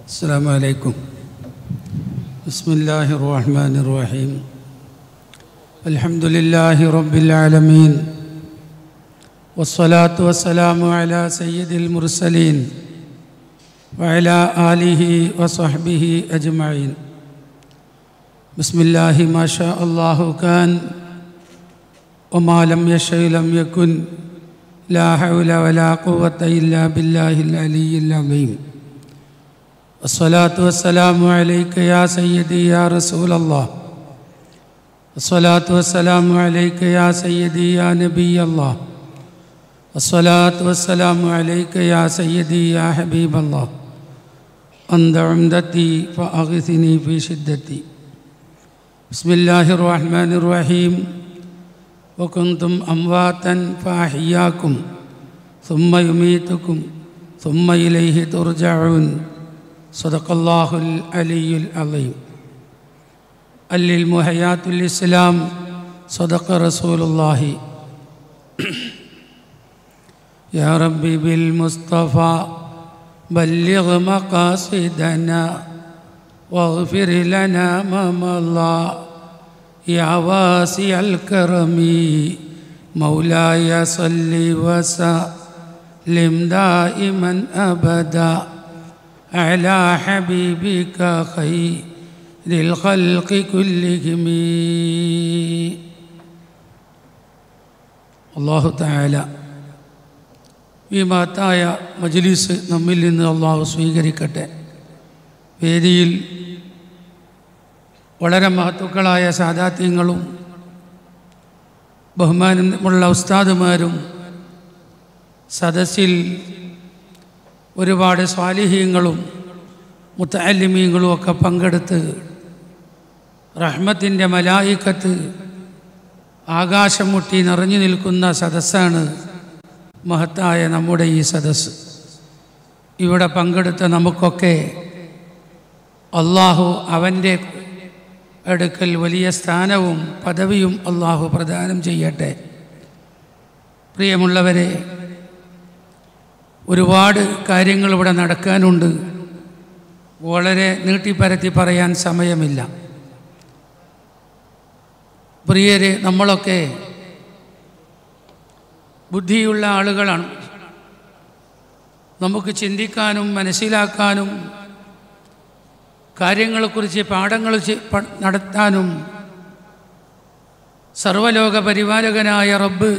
السلام عليكم. بسم الله الرحمن الرحيم. الحمد لله رب العالمين، والصلاة والسلام على سيد المرسلين وعلى آله وصحبه أجمعين. بسم الله ما شاء الله كان، وما لم يشأ لم يكن، لا حول ولا قوة إلا بالله العلي العظيم. الصلاة والسلام عليك يا سيدي يا رسول الله، الصلاة والسلام عليك يا سيدي يا نبي الله، الصلاة والسلام عليك يا سيدي يا حبيب الله. أنت عمدتي فأغثني في شدتي. بسم الله الرحمن الرحيم. وكنتم أمواتا فأحياكم ثم يميتكم ثم إليه ترجعون. صدق الله العلي العظيم. المحيات الإسلام. صدق رسول الله. يا ربي بالمصطفى بلغ مقاصدنا واغفر لنا ما مضى يا واسع الكرم. مولاي صل وسلم دائما أبدا على حبيبك خير الخلق كلهم. അല്ലാഹു തആല ഈ മഹത്തായ മജ്ലിസ് നമ്മിൽ നിന്ന് അല്ലാഹു സ്വീകരിക്കട്ടെ. വേദിയിൽ വളരെ മഹത്തുക്കളായ സാദാത്യങ്ങളും ബഹുമാനമുള്ള ഉസ്താദുമാരും സദസ്സിൽ ഒരുപാട് സ്വാലിഹീങ്ങളും മുത്തഅല്ലിമീങ്ങളും ഒക്കെ പങ്കെടുത്ത് റഹ്മത്തിൻ്റെ മലായിക്കത്ത് ആകാശം മുട്ടി നിറഞ്ഞു നിൽക്കുന്ന സദസ്സാണ് മഹത്തായ നമ്മുടെ ഈ സദസ്സ്. ഇവിടെ പങ്കെടുത്ത നമുക്കൊക്കെ അള്ളാഹു അവൻ്റെ അടുക്കൽ വലിയ സ്ഥാനവും പദവിയും അള്ളാഹു പ്രദാനം ചെയ്യട്ടെ. പ്രിയമുള്ളവരെ, ഒരുപാട് കാര്യങ്ങൾ ഇവിടെ നടക്കാനുണ്ട്. വളരെ നീട്ടിപ്പരത്തി പറയാൻ സമയമില്ല. പ്രിയരെ, നമ്മളൊക്കെ ബുദ്ധിയുള്ള ആളുകളാണ്. നമുക്ക് ചിന്തിക്കാനും മനസ്സിലാക്കാനും കാര്യങ്ങളെക്കുറിച്ച് പാഠങ്ങൾ നടത്താനും സർവലോക പരിപാലകനായ റബ്ബ്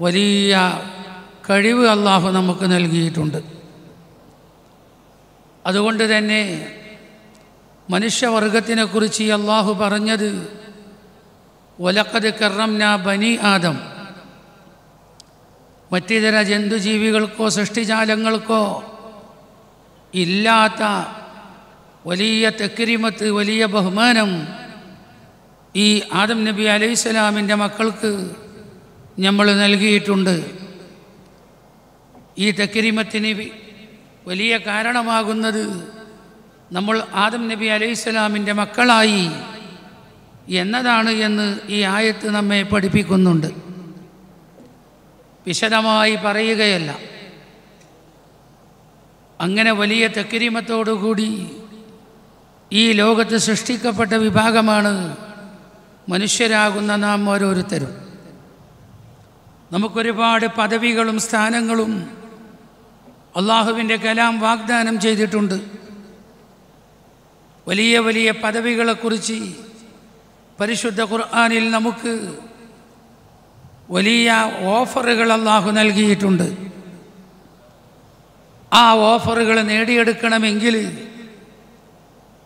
വലിയ കഴിവ് അല്ലാഹു നമുക്ക് നൽകിയിട്ടുണ്ട്. അതുകൊണ്ട് തന്നെ മനുഷ്യവർഗത്തിനെക്കുറിച്ച് അല്ലാഹു പറഞ്ഞത് വലഖദ് കറംനാ ബനി ആദം. മറ്റിതര ജന്തുജീവികൾക്കോ സൃഷ്ടിജാലങ്ങൾക്കോ ഇല്ലാത്ത വലിയ തക്രീമത്ത്, വലിയ ബഹുമാനം ഈ ആദം നബി അലൈഹിസ്സലാമിൻ്റെ മക്കൾക്ക് നമ്മൾ നൽകിയിട്ടുണ്ട്. ഈ തക്രീമത്തിന് വലിയ കാരണമാകുന്നത് നമ്മൾ ആദം നബി അലൈഹിസ്സലാമിൻ്റെ മക്കളായി എന്നതാണ് എന്ന് ഈ ആയത്ത് നമ്മെ പഠിപ്പിക്കുന്നുണ്ട്. വിശദമായി പറയുകയല്ല. അങ്ങനെ വലിയ തക്രീമത്തോടുകൂടി ഈ ലോകത്ത് സൃഷ്ടിക്കപ്പെട്ട വിഭാഗമാണ് മനുഷ്യരാകുന്ന നാം ഓരോരുത്തരും. നമുക്കൊരുപാട് പദവികളും സ്ഥാനങ്ങളും അള്ളാഹുവിൻ്റെ കലാം വാഗ്ദാനം ചെയ്തിട്ടുണ്ട്. വലിയ വലിയ പദവികളെക്കുറിച്ച് പരിശുദ്ധ ഖുർആനിൽ നമുക്ക് വലിയ ഓഫറുകൾ അള്ളാഹു നൽകിയിട്ടുണ്ട്. ആ ഓഫറുകൾ നേടിയെടുക്കണമെങ്കിൽ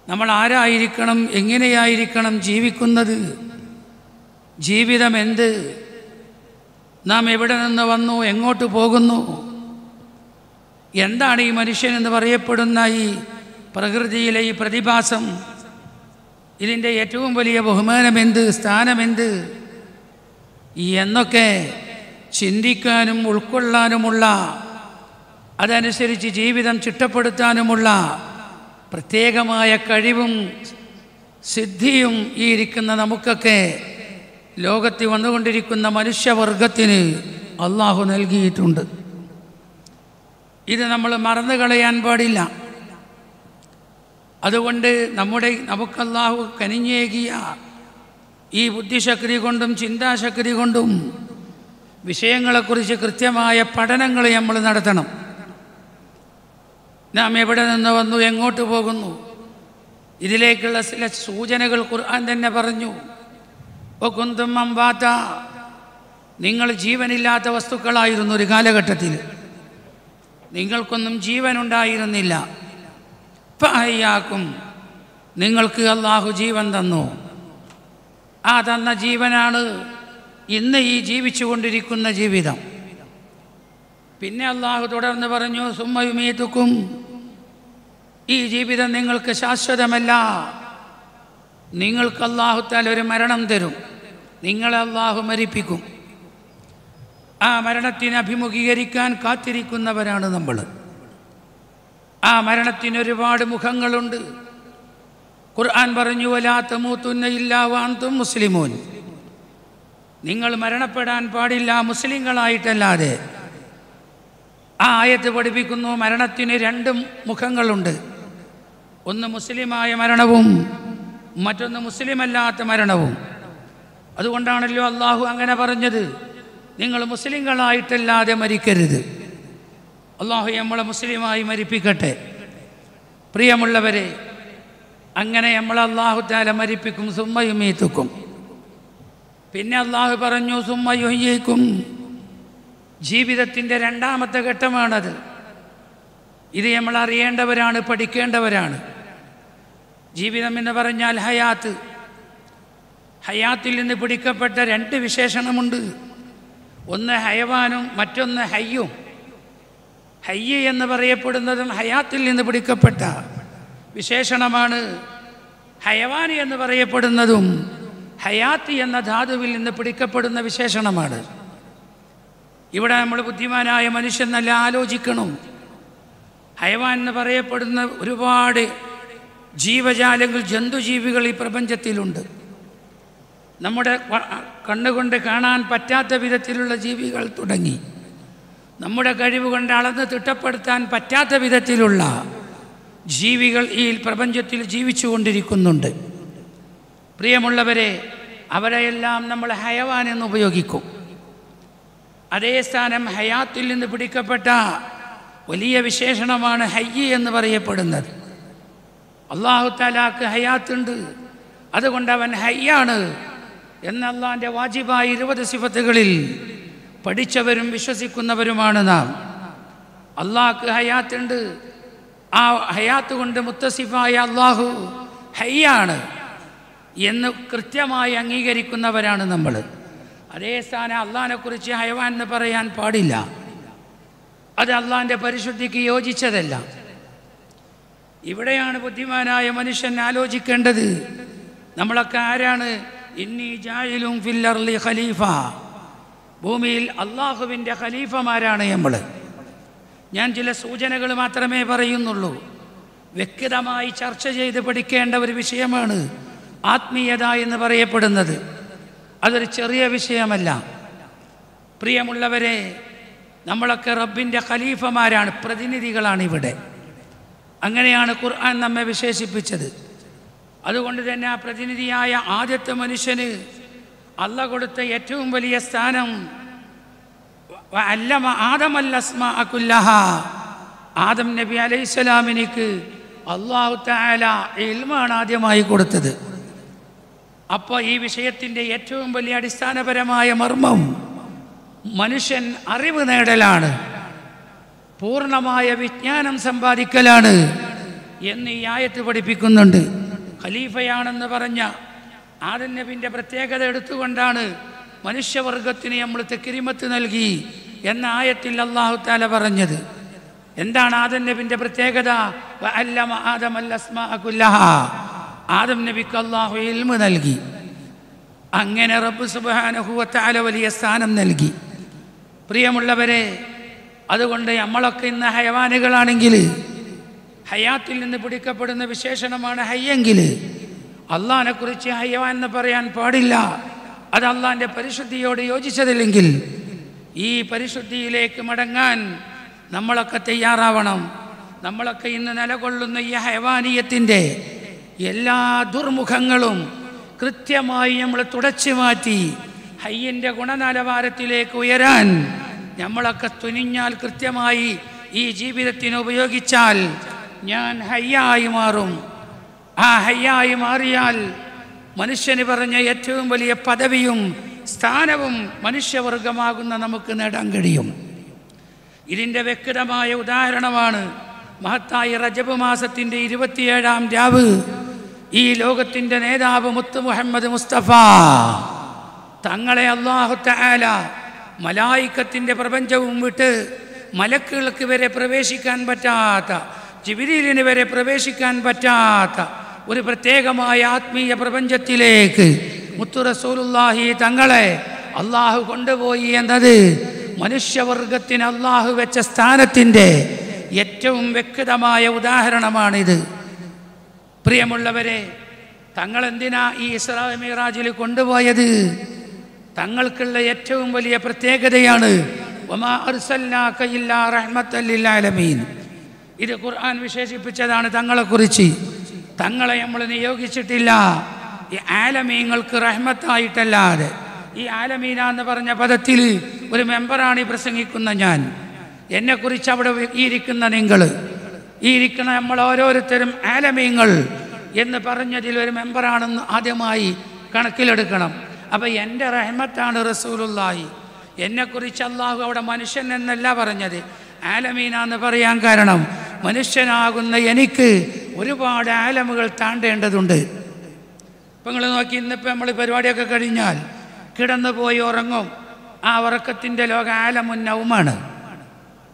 നമ്മൾ ആരായിരിക്കണം, എങ്ങനെയായിരിക്കണം ജീവിക്കുന്നത്, ജീവിതം എന്ത്, നാം എവിടെ നിന്ന് വന്നു, എങ്ങോട്ട് പോകുന്നു, എന്താണ് ഈ മനുഷ്യനെന്ന് പറയപ്പെടുന്ന ഈ പ്രകൃതിയിലെ ഈ പ്രതിഭാസം, ഇതിൻ്റെ ഏറ്റവും വലിയ ബഹുമാനമെന്ത്, സ്ഥാനമെന്ത് എന്നൊക്കെ ചിന്തിക്കാനും ഉൾക്കൊള്ളാനുമുള്ള, അതനുസരിച്ച് ജീവിതം ചിട്ടപ്പെടുത്താനുമുള്ള പ്രത്യേകമായ കഴിവും സിദ്ധിയും ഈ ഇരിക്കുന്ന നമുക്കൊക്കെ ലോകത്തിൽ വന്നുകൊണ്ടിരിക്കുന്ന മനുഷ്യവർഗത്തിന് അള്ളാഹു നൽകിയിട്ടുണ്ട്. ഇത് നമ്മൾ മറന്നു കളയാൻ പാടില്ല. അതുകൊണ്ട് നമുക്ക് അള്ളാഹു കനിഞ്ഞേകിയ ഈ ബുദ്ധിശക്തി കൊണ്ടും ചിന്താശക്തി കൊണ്ടും വിഷയങ്ങളെക്കുറിച്ച് കൃത്യമായ പഠനങ്ങൾ നമ്മൾ നടത്തണം. നാം എവിടെ നിന്ന് വന്നു, എങ്ങോട്ട് പോകുന്നു, ഇതിലേക്കുള്ള ചില സൂചനകൾ ഖുർആൻ തന്നെ പറഞ്ഞു. വകുന്തും അംവാത, നിങ്ങൾ ജീവനില്ലാത്ത വസ്തുക്കളായിരുന്നു ഒരു കാലഘട്ടത്തിൽ, നിങ്ങൾക്കൊന്നും ജീവനുണ്ടായിരുന്നില്ല. ഫഅഹ്യാക്കും, നിങ്ങൾക്ക് അള്ളാഹു ജീവൻ തന്നു. ആ തന്ന ജീവനാണ് ഇന്ന് ഈ ജീവിച്ചു കൊണ്ടിരിക്കുന്ന ജീവിതം. പിന്നെ അള്ളാഹു തുടർന്ന് പറഞ്ഞു, സുമ്മ യുമീതുക്കും, ഈ ജീവിതം നിങ്ങൾക്ക് ശാശ്വതമല്ല, നിങ്ങൾക്ക് അള്ളാഹു തആല ഒരു മരണം തരും, നിങ്ങളെ അള്ളാഹു മരിപ്പിക്കും. ആ മരണത്തിന് അഭിമുഖീകരിക്കാൻ കാത്തിരിക്കുന്നവരാണ് നമ്മൾ. ആ മരണത്തിന് ഒരുപാട് മുഖങ്ങളുണ്ട്. ഖുർആൻ പറഞ്ഞു, വലാ തമൂതുന്ന ഇല്ലാ വഅൻതും മുസ്ലിമൂൻ, നിങ്ങൾ മരണപ്പെടാൻ പാടില്ല മുസ്ലിങ്ങളായിട്ടല്ലാതെ. ആ ആയത്ത് പഠിപ്പിക്കുന്നു മരണത്തിന് രണ്ട് മുഖങ്ങളുണ്ട്. ഒന്ന് മുസ്ലിമായ മരണവും മറ്റൊന്ന് മുസ്ലിമല്ലാത്ത മരണവും. അതുകൊണ്ടാണല്ലോ അള്ളാഹു അങ്ങനെ പറഞ്ഞത്, നിങ്ങൾ മുസ്ലിങ്ങളായിട്ടല്ലാതെ മരിക്കരുത്. അള്ളാഹു നമ്മളെ മുസ്ലിമായി മരിപ്പിക്കട്ടെ. പ്രിയമുള്ളവരെ, അങ്ങനെ നമ്മളെ അള്ളാഹു തആല മരിപ്പിക്കും. സുമ്മ യുമീതുക്കും. പിന്നെ അള്ളാഹു പറഞ്ഞു, സുമ്മ യുഹ്യീക്കും, ജീവിതത്തിൻ്റെ രണ്ടാമത്തെ ഘട്ടമാണത്. ഇത് നമ്മൾ അറിയേണ്ടവരാണ്, പഠിക്കേണ്ടവരാണ്. ജീവിതം എന്ന് പറഞ്ഞാൽ ഹയാത്ത്. ഹയാത്തിൽ നിന്ന് പിടിക്കപ്പെട്ട രണ്ട് വിശേഷണമുണ്ട്. ഒന്ന് ഹയവാനും മറ്റൊന്ന് ഹയ്യും. ഹയ്യ് എന്ന് പറയപ്പെടുന്നതും ഹയാത്തിൽ നിന്ന് പിടിക്കപ്പെട്ട വിശേഷണമാണ്. ഹയവാനി എന്ന് പറയപ്പെടുന്നതും ഹയാത്ത് എന്ന ധാതുവിൽ നിന്ന് പിടിക്കപ്പെടുന്ന വിശേഷണമാണ്. ഇവിടെ നമ്മൾ ബുദ്ധിമാനായ മനുഷ്യൻ നല്ല ആലോചിക്കണം. ഹയവാൻ എന്ന് പറയപ്പെടുന്ന ഒരുപാട് ജീവജാലങ്ങൾ, ജന്തുജീവികൾ ഈ പ്രപഞ്ചത്തിലുണ്ട്. നമ്മുടെ കണ്ണുകൊണ്ട് കാണാൻ പറ്റാത്ത വിധത്തിലുള്ള ജീവികൾ തുടങ്ങി നമ്മുടെ കഴിവ് കൊണ്ട് അളന്ന് തിട്ടപ്പെടുത്താൻ പറ്റാത്ത വിധത്തിലുള്ള ജീവികൾ ഈ പ്രപഞ്ചത്തിൽ ജീവിച്ചു കൊണ്ടിരിക്കുന്നുണ്ട്. പ്രിയമുള്ളവരെ, അവരെയെല്ലാം നമ്മൾ ഹയവാൻ എന്ന് ഉപയോഗിക്കും. അതേ സ്ഥാനം ഹയാത്തിൽ നിന്ന് പിടിക്കപ്പെട്ട വലിയ വിശേഷണമാണ് ഹയ്യ് എന്ന് പറയപ്പെടുന്നത്. അല്ലാഹു തആലാക്ക് ഹയാത്തുണ്ട്, അതുകൊണ്ട് അവൻ ഹയ്യാണ് എന്ന അള്ളാഹിൻ്റെ വാജിബായ 20 സിഫത്തുകളിൽ പഠിച്ചവരും വിശ്വസിക്കുന്നവരുമാണ് നാം. അള്ളാഹ്ക്ക് ഹയാത്തുണ്ട്. ആ ഹയാത്ത് കൊണ്ട് മുത്തസിഫായ അള്ളാഹു ഹയ്യാണ് എന്ന് കൃത്യമായി അംഗീകരിക്കുന്നവരാണ് നമ്മൾ. അതേ സ്ഥാനം അള്ളാഹിനെക്കുറിച്ച് ഹയവാൻ എന്ന് പറയാൻ പാടില്ല. അത് അള്ളാഹിൻ്റെ പരിശുദ്ധിക്ക് യോജിച്ചതല്ല. ഇവിടെയാണ് ബുദ്ധിമാനായ മനുഷ്യൻ ആലോചിക്കേണ്ടത്. നമ്മളൊക്കെ ആരാണ്? ഇന്നി ജാഇലുൻ ഫിൽ അർളി ഖലീഫ, ഭൂമിയിൽ അള്ളാഹുവിൻ്റെ ഖലീഫമാരാണ് നമ്മൾ. ഞാൻ ചില സൂചനകൾ മാത്രമേ പറയുന്നുള്ളൂ. വ്യക്തമായി ചർച്ച ചെയ്ത് പഠിക്കേണ്ട ഒരു വിഷയമാണ് ആത്മീയത എന്ന് പറയപ്പെടുന്നത്. അതൊരു ചെറിയ വിഷയമല്ല. പ്രിയമുള്ളവരെ, നമ്മളൊക്കെ റബ്ബിൻ്റെ ഖലീഫമാരാണ്, പ്രതിനിധികളാണ് ഇവിടെ. അങ്ങനെയാണ് ഖുർആൻ നമ്മെ വിശേഷിപ്പിച്ചത്. അതുകൊണ്ട് തന്നെ ആ പ്രതിനിധിയായ ആദ്യത്തെ മനുഷ്യന് അള്ളാഹ് കൊടുത്ത ഏറ്റവും വലിയ സ്ഥാനം അല്ലമ ആദമൽ അസ്മാഅ കുല്ലഹ, ആദം നബി അലൈഹിസ്സലാമിനിക്ക് അല്ലാഹു തആല ഇൽമാണ് ആദ്യമായി കൊടുത്തത്. അപ്പോൾ ഈ വിഷയത്തിൻ്റെ ഏറ്റവും വലിയ അടിസ്ഥാനപരമായ മർമ്മം മനുഷ്യൻ അറിവ് നേടലാണ്, പൂർണ്ണമായ വിജ്ഞാനം സമ്പാദിക്കലാണ് എന്ന് ഈ ആയത്ത് പഠിപ്പിക്കുന്നുണ്ട്. ഖലീഫയാണെന്ന് പറഞ്ഞ ആദം നബിൻ്റെ പ്രത്യേകത എടുത്തുകൊണ്ടാണ് മനുഷ്യവർഗത്തിന് നമ്മൾ തക്രീമത്ത് നൽകി എന്ന ആയത്തിൽ അല്ലാഹു തആല പറഞ്ഞത്. എന്താണ് ആദം നബിൻ്റെ പ്രത്യേകത? വഅല്ലമ ആദമൽ അസ്മാഅ കുല്ലഹ, ആദം നബിക്ക് അല്ലാഹു ഇൽമ് നൽകി. അങ്ങനെ റബ്ബ് സുബ്ഹാനഹു വ തആല വലിയ സ്ഥാനം നൽകി. പ്രിയമുള്ളവരെ, അതുകൊണ്ട് നമ്മളൊക്കെ ഇന്ന് ഹയവാനുകളാണെങ്കിൽ, ഹയാത്തിൽ നിന്ന് പിടിക്കപ്പെടുന്ന വിശേഷണമാണ് ഹയ്യെങ്കിൽ, അള്ളാഹിനെക്കുറിച്ച് ഹയ്യവാൻ എന്ന് പറയാൻ പാടില്ല. അത് അള്ളാഹിൻ്റെ പരിശുദ്ധിയോട് യോജിച്ചതില്ലെങ്കിൽ ഈ പരിശുദ്ധിയിലേക്ക് മടങ്ങാൻ നമ്മളൊക്കെ തയ്യാറാവണം. നമ്മളൊക്കെ ഇന്ന് നിലകൊള്ളുന്ന ഈ ഹൈവാനീയത്തിൻ്റെ എല്ലാ ദുർമുഖങ്ങളും കൃത്യമായി നമ്മൾ തുടച്ചു മാറ്റി ഹയ്യൻ്റെ ഗുണനിലവാരത്തിലേക്ക് ഉയരാൻ നമ്മളൊക്കെ തുനിഞ്ഞാൽ, കൃത്യമായി ഈ ജീവിതത്തിന് ഉപയോഗിച്ചാൽ ഞാൻ ഹയ്യായി മാറും. ആ ഹയ്യായി മാറിയാൽ മനുഷ്യന് പറഞ്ഞ ഏറ്റവും വലിയ പദവിയും സ്ഥാനവും മനുഷ്യവർഗമാകുന്ന നമുക്ക് നേടാൻ കഴിയും. ഇതിൻ്റെ വ്യക്തമായ ഉദാഹരണമാണ് മഹത്തായ റജബ് മാസത്തിൻ്റെ 27-ാം രാവ്. ഈ ലോകത്തിൻ്റെ നേതാവ് മുത്ത് മുഹമ്മദ് മുസ്തഫ തങ്ങളെ അല്ലാഹു തആല മലായിക്കത്തിൻ്റെ പ്രപഞ്ചവും വിട്ട് മലക്കുകൾക്ക് വരെ പ്രവേശിക്കാൻ പറ്റാത്ത, ജിബ്രീലിന് വരെ പ്രവേശിക്കാൻ പറ്റാത്ത ഒരു പ്രത്യേകമായ ആത്മീയ പ്രപഞ്ചത്തിലേക്ക് മുത്തു റസൂലുള്ളാഹി തങ്ങളെ അള്ളാഹു കൊണ്ടുപോയി എന്നത് മനുഷ്യവർഗത്തിന് അള്ളാഹു വെച്ച സ്ഥാനത്തിൻ്റെ ഏറ്റവും വ്യക്തമായ ഉദാഹരണമാണിത്. പ്രിയമുള്ളവരെ, തങ്ങളെന്തിനാ ഈ ഇസ്രാ മിഅ്റാജിൽ കൊണ്ടുപോയത്? തങ്ങൾക്കുള്ള ഏറ്റവും വലിയ പ്രത്യേകതയാണ് വമാ അർസൽനാക ഇല്ലാ റഹ്മത്തൽ ലിൽ ആലമീൻ. ഇത് ഖുർആൻ വിശേഷിപ്പിച്ചതാണ് തങ്ങളെക്കുറിച്ച്. തങ്ങളെ നമ്മൾ നിയോഗിച്ചിട്ടില്ല ഈ ആലമീങ്ങൾക്ക് റഹ്മത്തായിട്ടല്ലാതെ. ഈ ആലമീന എന്ന് പറഞ്ഞ പദത്തിൽ ഒരു മെമ്പറാണ് ഈ പ്രസംഗിക്കുന്ന ഞാൻ. എന്നെക്കുറിച്ച് അവിടെ ഈ ഇരിക്കുന്ന നിങ്ങൾ, ഈ ഇരിക്കുന്ന നമ്മൾ ഓരോരുത്തരും ആലമീങ്ങൾ എന്ന് പറഞ്ഞതിൽ ഒരു മെമ്പറാണെന്ന് ആദ്യമായി കണക്കിലെടുക്കണം. അപ്പം എൻ്റെ റഹ്മത്താണ് റസൂലുള്ളാഹി. എന്നെക്കുറിച്ച് അള്ളാഹു അവിടെ മനുഷ്യൻ എന്നല്ല പറഞ്ഞത്, ആലമീന എന്ന് പറയാൻ കാരണം മനുഷ്യനാകുന്ന എനിക്ക് ഒരുപാട് ആലമുകൾ താണ്ടേണ്ടതുണ്ട്. ഇപ്പം നിങ്ങൾ നോക്കി, ഇന്നിപ്പോൾ നമ്മൾ പരിപാടിയൊക്കെ കഴിഞ്ഞാൽ കിടന്നു പോയി ഉറങ്ങും. ആ ഉറക്കത്തിൻ്റെ ലോകം ആലമുന്നവുമാണ്.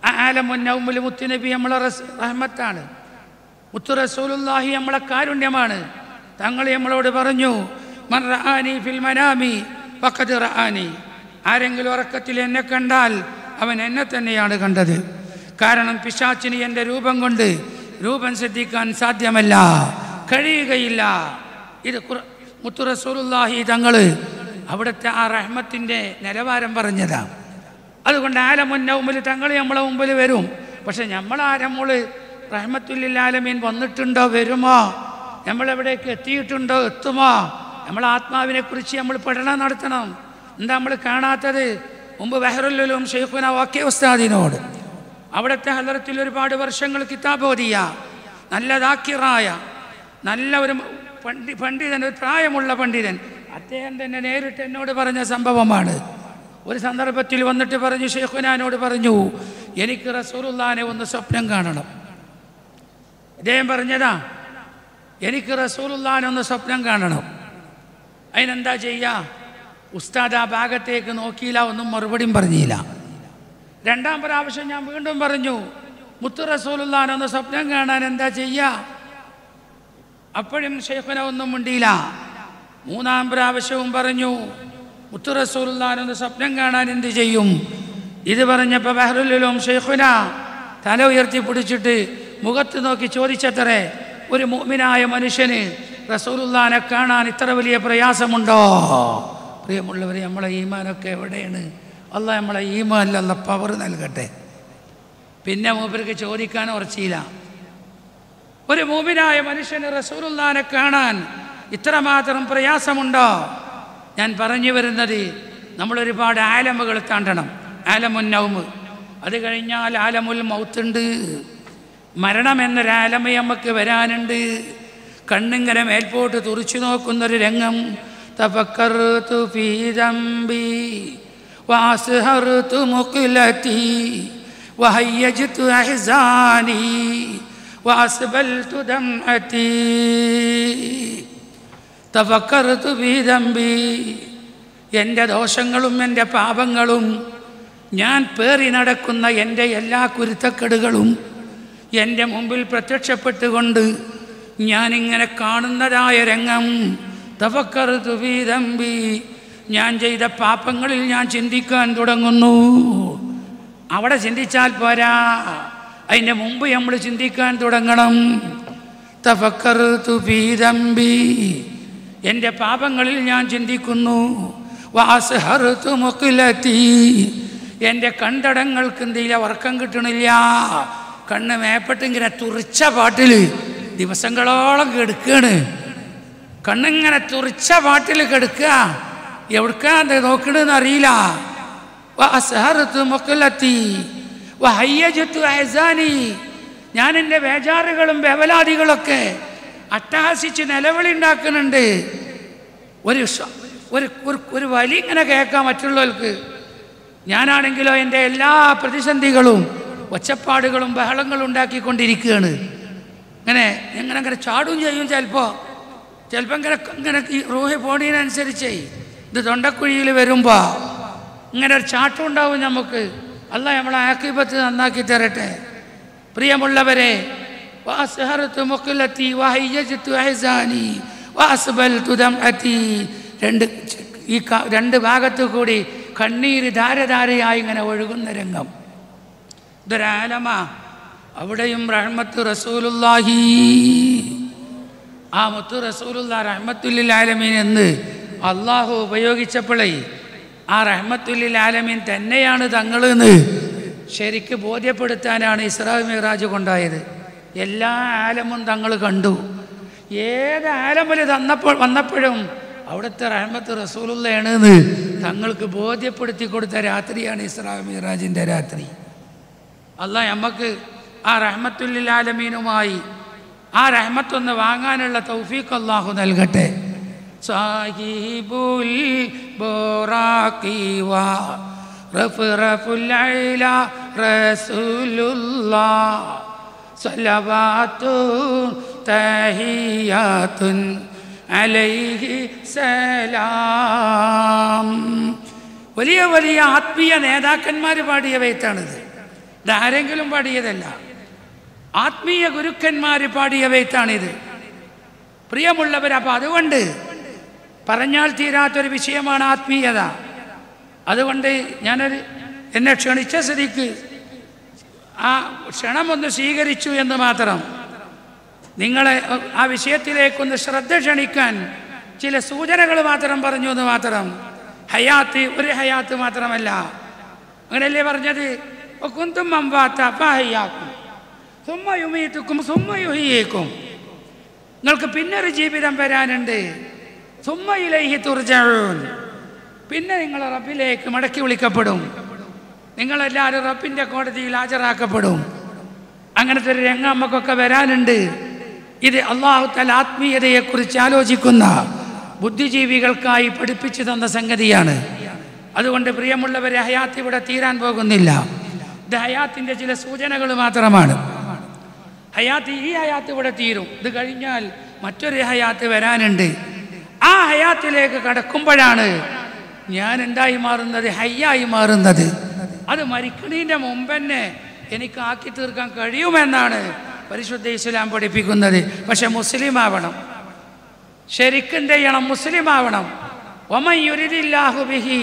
ആ ആലമുന്നവുമിൽ മുത്തുനബി നമ്മളെ റഹ്മത്താണ്. മുത്തു റസൂലുള്ളാഹി നമ്മളെ കാരുണ്യമാണ്. തങ്ങൾ നമ്മളോട് പറഞ്ഞു, മൻ റആനി ഫിൽ മനാമി ഫഖദ് റആനി. ആരെങ്കിലും ഉറക്കത്തിൽ എന്നെ കണ്ടാൽ അവൻ എന്നെ തന്നെയാണ് കണ്ടത്. കാരണം പിശാചിന് എൻ്റെ രൂപം കൊണ്ട് രൂപം ശ്രദ്ധിക്കാൻ സാധ്യമല്ല, കഴിയുകയില്ല. ഇത് മുത്തു റസൂലുള്ളാഹി തങ്ങൾ അവിടുത്തെ ആ റഹ്മത്തിൻ്റെ നിലവാരം പറഞ്ഞതാണ്. അതുകൊണ്ട് ആലമുന്നൗമിൽ തങ്ങൾ നമ്മളെ മുമ്പിൽ വരും. പക്ഷെ നമ്മൾ റഹ്മത്തുൽ ആലമീൻ വന്നിട്ടുണ്ടോ, വരുമോ, നമ്മളെവിടേക്ക് എത്തിയിട്ടുണ്ടോ, എത്തുമോ? നമ്മൾ ആത്മാവിനെ കുറിച്ച് നമ്മൾ പഠനം നടത്തണം. എന്താ നമ്മൾ കാണാത്തത്? മുമ്പ് ബഹറുൽ ഉലൂം ശൈഖുന വാക്കി ഉസ്താദിനോട് അവിടുത്തെ ഹലറത്തിൽ ഒരുപാട് വർഷങ്ങൾ കിതാബ് ഓതിയ നല്ല ദാക്കിറായ നല്ല ഒരു പണ്ഡിതൻ, ഒരു പ്രായമുള്ള പണ്ഡിതൻ, അദ്ദേഹം തന്നെ നേരിട്ട് എന്നോട് പറഞ്ഞ സംഭവമാണ്. ഒരു സന്ദർഭത്തിൽ വന്നിട്ട് പറഞ്ഞു, ശൈഖുനാനോട് പറഞ്ഞു, എനിക്ക് റസൂലുള്ളാഹിനെ ഒന്ന് സ്വപ്നം കാണണം. അദ്ദേഹം പറഞ്ഞതാ, എനിക്ക് റസൂലുള്ളാഹിനെ ഒന്ന് സ്വപ്നം കാണണം. അതിനെന്താ ചെയ്യുക? ഉസ്താദ് ആ ഭാഗത്തേക്ക് നോക്കിയില്ല, ഒന്നും മറുപടിയും പറഞ്ഞില്ല. രണ്ടാം പ്രാവശ്യം ഞാൻ വീണ്ടും പറഞ്ഞു, മുത്തു റസൂലുള്ളാഹിനെ ഒന്ന് സ്വപ്നം കാണാൻ എന്താ ചെയ്യുക? അപ്പോഴും ശൈഖുന ഒന്നും മിണ്ടിയില്ല. മൂന്നാം പ്രാവശ്യവും പറഞ്ഞു, മുത്തു റസൂലുള്ളാഹിനെ ഒന്ന് സ്വപ്നം കാണാൻ എന്ത് ചെയ്യും? ഇത് പറഞ്ഞപ്പോൾ ബഹറുൽ ഉലൂം ശൈഖുന തല ഉയർത്തി പിടിച്ചിട്ട് മുഖത്ത് നോക്കി ചോദിച്ചത്രേ, ഒരു മുഅ്മിനായ മനുഷ്യന് റസൂലുള്ളാഹിനെ കാണാൻ ഇത്ര വലിയ പ്രയാസമുണ്ടോ? പ്രിയമുള്ളവരെ, നമ്മളെ ഈമാനൊക്കെ എവിടെയാണ്? അല്ലാഹ് നമ്മളെ ഈമാനിലുള്ള പവർ നൽകട്ടെ. പിന്നെ മൂപ്പർക്ക് ചോദിക്കാൻ ഉറച്ചില്ല. ഒരു മുഅ്മിനായ മനുഷ്യന് റസൂലുള്ളാഹിനെ കാണാൻ ഇത്രമാത്രം പ്രയാസമുണ്ടോ? ഞാൻ പറഞ്ഞു വരുന്നത്, നമ്മളൊരുപാട് ആലമുകൾ താണ്ടണം. ആലമുന്നൗമ്, അത് കഴിഞ്ഞാൽ ആലമുൽ മൗത്തുണ്ട്. മരണം എന്നൊരാലമ നമുക്ക് വരാനുണ്ട്. കണ്ണിങ്ങനെ മേൽപോട്ട് തുറിച്ചു നോക്കുന്നൊരു രംഗം. തഫക്കർതു ഫീ ദംബി വഅസ്ഹർതു മുഖ്ലതി വഹയ്യജ്തു അഹ്സാനി വഅസ്ബൽതു ദംഅതി. തഫക്കർതു ഫീ ദംബി, എൻ്റെ ദോഷങ്ങളും എൻ്റെ പാപങ്ങളും, ഞാൻ പേറി നടക്കുന്ന എൻ്റെ എല്ലാ കുരുത്തക്കേടുകളും എൻ്റെ മുമ്പിൽ പ്രത്യക്ഷപ്പെട്ടുകൊണ്ട് ഞാനിങ്ങനെ കാണുന്നതായ രംഗം. തഫക്കർതു ഫീ ദംബി, ഞാൻ ചെയ്ത പാപങ്ങളിൽ ഞാൻ ചിന്തിക്കാൻ തുടങ്ങുന്നു. അവിടെ ചിന്തിച്ചാൽ പോരാ, അതിൻ്റെ മുമ്പ് നമ്മൾ ചിന്തിക്കാൻ തുടങ്ങണം. തഫക്കർതു ഫീ ദംബി, എൻ്റെ പാപങ്ങളിൽ ഞാൻ ചിന്തിക്കുന്നു. വഅസ്ഹർതു മുഖ്ലതി, എൻ്റെ കണ്ടടങ്ങൾക്ക് എന്തെങ്കിലും ഉറക്കം കിട്ടണില്ല. കണ്ണ് മേപ്പെട്ടിങ്ങനെ തുറിച്ച പാട്ടിൽ ദിവസങ്ങളോളം കെടുക്കുകയാണ്. കണ്ണിങ്ങനെ തുറിച്ച പാട്ടിൽ കെടുക്കുക. എവിടുക്കാ നോക്കണെന്ന് അറിയില്ല. ഞാൻ എൻ്റെ ബേജാറുകളും ബേവലാദികളൊക്കെ അട്ടഹാസിച്ച് നിലവിളി ഉണ്ടാക്കുന്നുണ്ട്. ഒരു വലി ഇങ്ങനെ കേൾക്കാം മറ്റുള്ളവർക്ക്. ഞാനാണെങ്കിലോ എൻ്റെ എല്ലാ പ്രതിസന്ധികളും ഒച്ചപ്പാടുകളും ബഹളങ്ങളും ഉണ്ടാക്കിക്കൊണ്ടിരിക്കുകയാണ്. ഇങ്ങനെ ചാടും ചെയ്യും. ചിലപ്പോൾ ഇങ്ങനെ ഈ റൂഹി പോണീനനുസരിച്ച് ഇത് തൊണ്ടക്കുഴിയിൽ വരുമ്പോൾ ഇങ്ങനെ ഒരു ചാട്ടം ഉണ്ടാവും നമുക്ക്. അല്ലാഹ് നമ്മളെ ആഖിബത്ത് നന്നാക്കി തരട്ടെ. പ്രിയമുള്ളവരെ, രണ്ട് ഭാഗത്തു കൂടി കണ്ണീര് ധാരധാരയായി ഇങ്ങനെ ഒഴുകുന്ന രംഗം. ഇതൊരാലമ. അവിടെയും റഹ്മത്തു റസൂലുള്ളാഹി, ആ മുത്തു റസൂലുള്ളാഹി റഹ്മത്തുല്ലിൽ ആലമീൻ എന്ന് അള്ളാഹു ഉപയോഗിച്ചപ്പോഴേ ആ റഹ്മത്തുല്ലിൽ ആലമീൻ തന്നെയാണ് തങ്ങളെന്ന് ശരിക്ക് ബോധ്യപ്പെടുത്താനാണ് ഇസ്രാ മിഅ്റാജ് കൊണ്ടായത്. എല്ലാ ആലമും തങ്ങൾ കണ്ടു. ഏത് ആലമിൽ വന്നപ്പോഴും അവിടുത്തെ റഹ്മത്ത് റസൂലുള്ളാഹിയാണെന്ന് തങ്ങൾക്ക് ബോധ്യപ്പെടുത്തി കൊടുത്ത രാത്രിയാണ് ഇസ്രാ മിഅ്റാജിൻ്റെ രാത്രി. അല്ലാഹ് നമുക്ക് ആ റഹ്മത്തുല്ലിൽ ആലമീനുമായി ആ റഹ്മത്തൊന്ന് വാങ്ങാനുള്ള തൗഫീഖ് അല്ലാഹു നൽകട്ടെ. സാഹിബുൽ ബുറാഖി വ റഫറഫുൽ അലാ റസൂലുള്ളാഹ് സ്വലവാത്തു തഹിയാത്തുൻ അലൈഹി സലാം. വലിയ വലിയ ആത്മീയ നേതാക്കന്മാർ പാടിയ ബൈത്താണിത്. ഇതാരെങ്കിലും പാടിയതല്ല, ആത്മീയ ഗുരുക്കന്മാർ പാടിയ ബൈത്താണിത്. പ്രിയമുള്ളവർ, അപ്പം അതുകൊണ്ട് പറഞ്ഞാൽ തീരാത്തൊരു വിഷയമാണ് ആത്മീയത. അതുകൊണ്ട് എന്നെ ക്ഷണിച്ച സ്ഥിതിക്ക് ആ ക്ഷണമൊന്ന് സ്വീകരിച്ചു എന്ന് മാത്രം. നിങ്ങളെ ആ വിഷയത്തിലേക്കൊന്ന് ശ്രദ്ധ ക്ഷണിക്കാൻ ചില സൂചനകൾ മാത്രം പറഞ്ഞു എന്ന് മാത്രം. ഹയാത്ത് ഒരു ഹയാത്ത് മാത്രമല്ല. അങ്ങനെയല്ലേ പറഞ്ഞത്? കുന്തും അംവാത്ത ഫഅഹ്യാക്കും സുമ്മ യുമീതുക്കും സുമ്മ യുഹ്യീക്കും. നിങ്ങൾക്ക് പിന്നൊരു ജീവിതം വരാനുണ്ട്. സുമ്മ ഇലൈഹി തുർജഊൻ. പിന്നെ നിങ്ങൾ റബ്ബിലേക്ക് മടക്കി വിളിക്കപ്പെടും. നിങ്ങളെല്ലാവരും റബ്ബിൻ്റെ കോടതിയിൽ ഹാജരാക്കപ്പെടും. അങ്ങനത്തെ ഒരു രംഗം നമുക്കൊക്കെ വരാനുണ്ട്. ഇത് അല്ലാഹു തആല ആത്മീയതയെക്കുറിച്ച് ആലോചിക്കുന്ന ബുദ്ധിജീവികൾക്കായി പഠിപ്പിച്ചു തന്ന സംഗതിയാണ്. അതുകൊണ്ട് പ്രിയമുള്ളവരെ, ഹയാത്ത് ഇവിടെ തീരാൻ പോകുന്നില്ല. ഇത് ഹയാത്തിൻ്റെ ചില സൂചനകൾ മാത്രമാണ്. ഈ ഹയാത്ത് ഇവിടെ തീരും. ഇത് കഴിഞ്ഞാൽ മറ്റൊരു ഹയാത്ത് വരാനുണ്ട്. ആ ഹയാത്തിലേക്ക് കടക്കുമ്പോഴാണ് ഞാൻ എന്തായി മാറുന്നത്? ഹയ്യായി മാറുന്നത്. അത് മരിക്കണീൻ്റെ മുമ്പ് തന്നെ എനിക്ക് ആക്കി തീർക്കാൻ കഴിയുമെന്നാണ് പരിശുദ്ധ ഇസ്ലാം പഠിപ്പിക്കുന്നത്. പക്ഷെ മുസ്ലിം ആവണം, ശരിക്കും എന്ത് ചെയ്യണം? മുസ്ലിം ആവണം. വമൻ യുരിദില്ലാഹു ബിഹി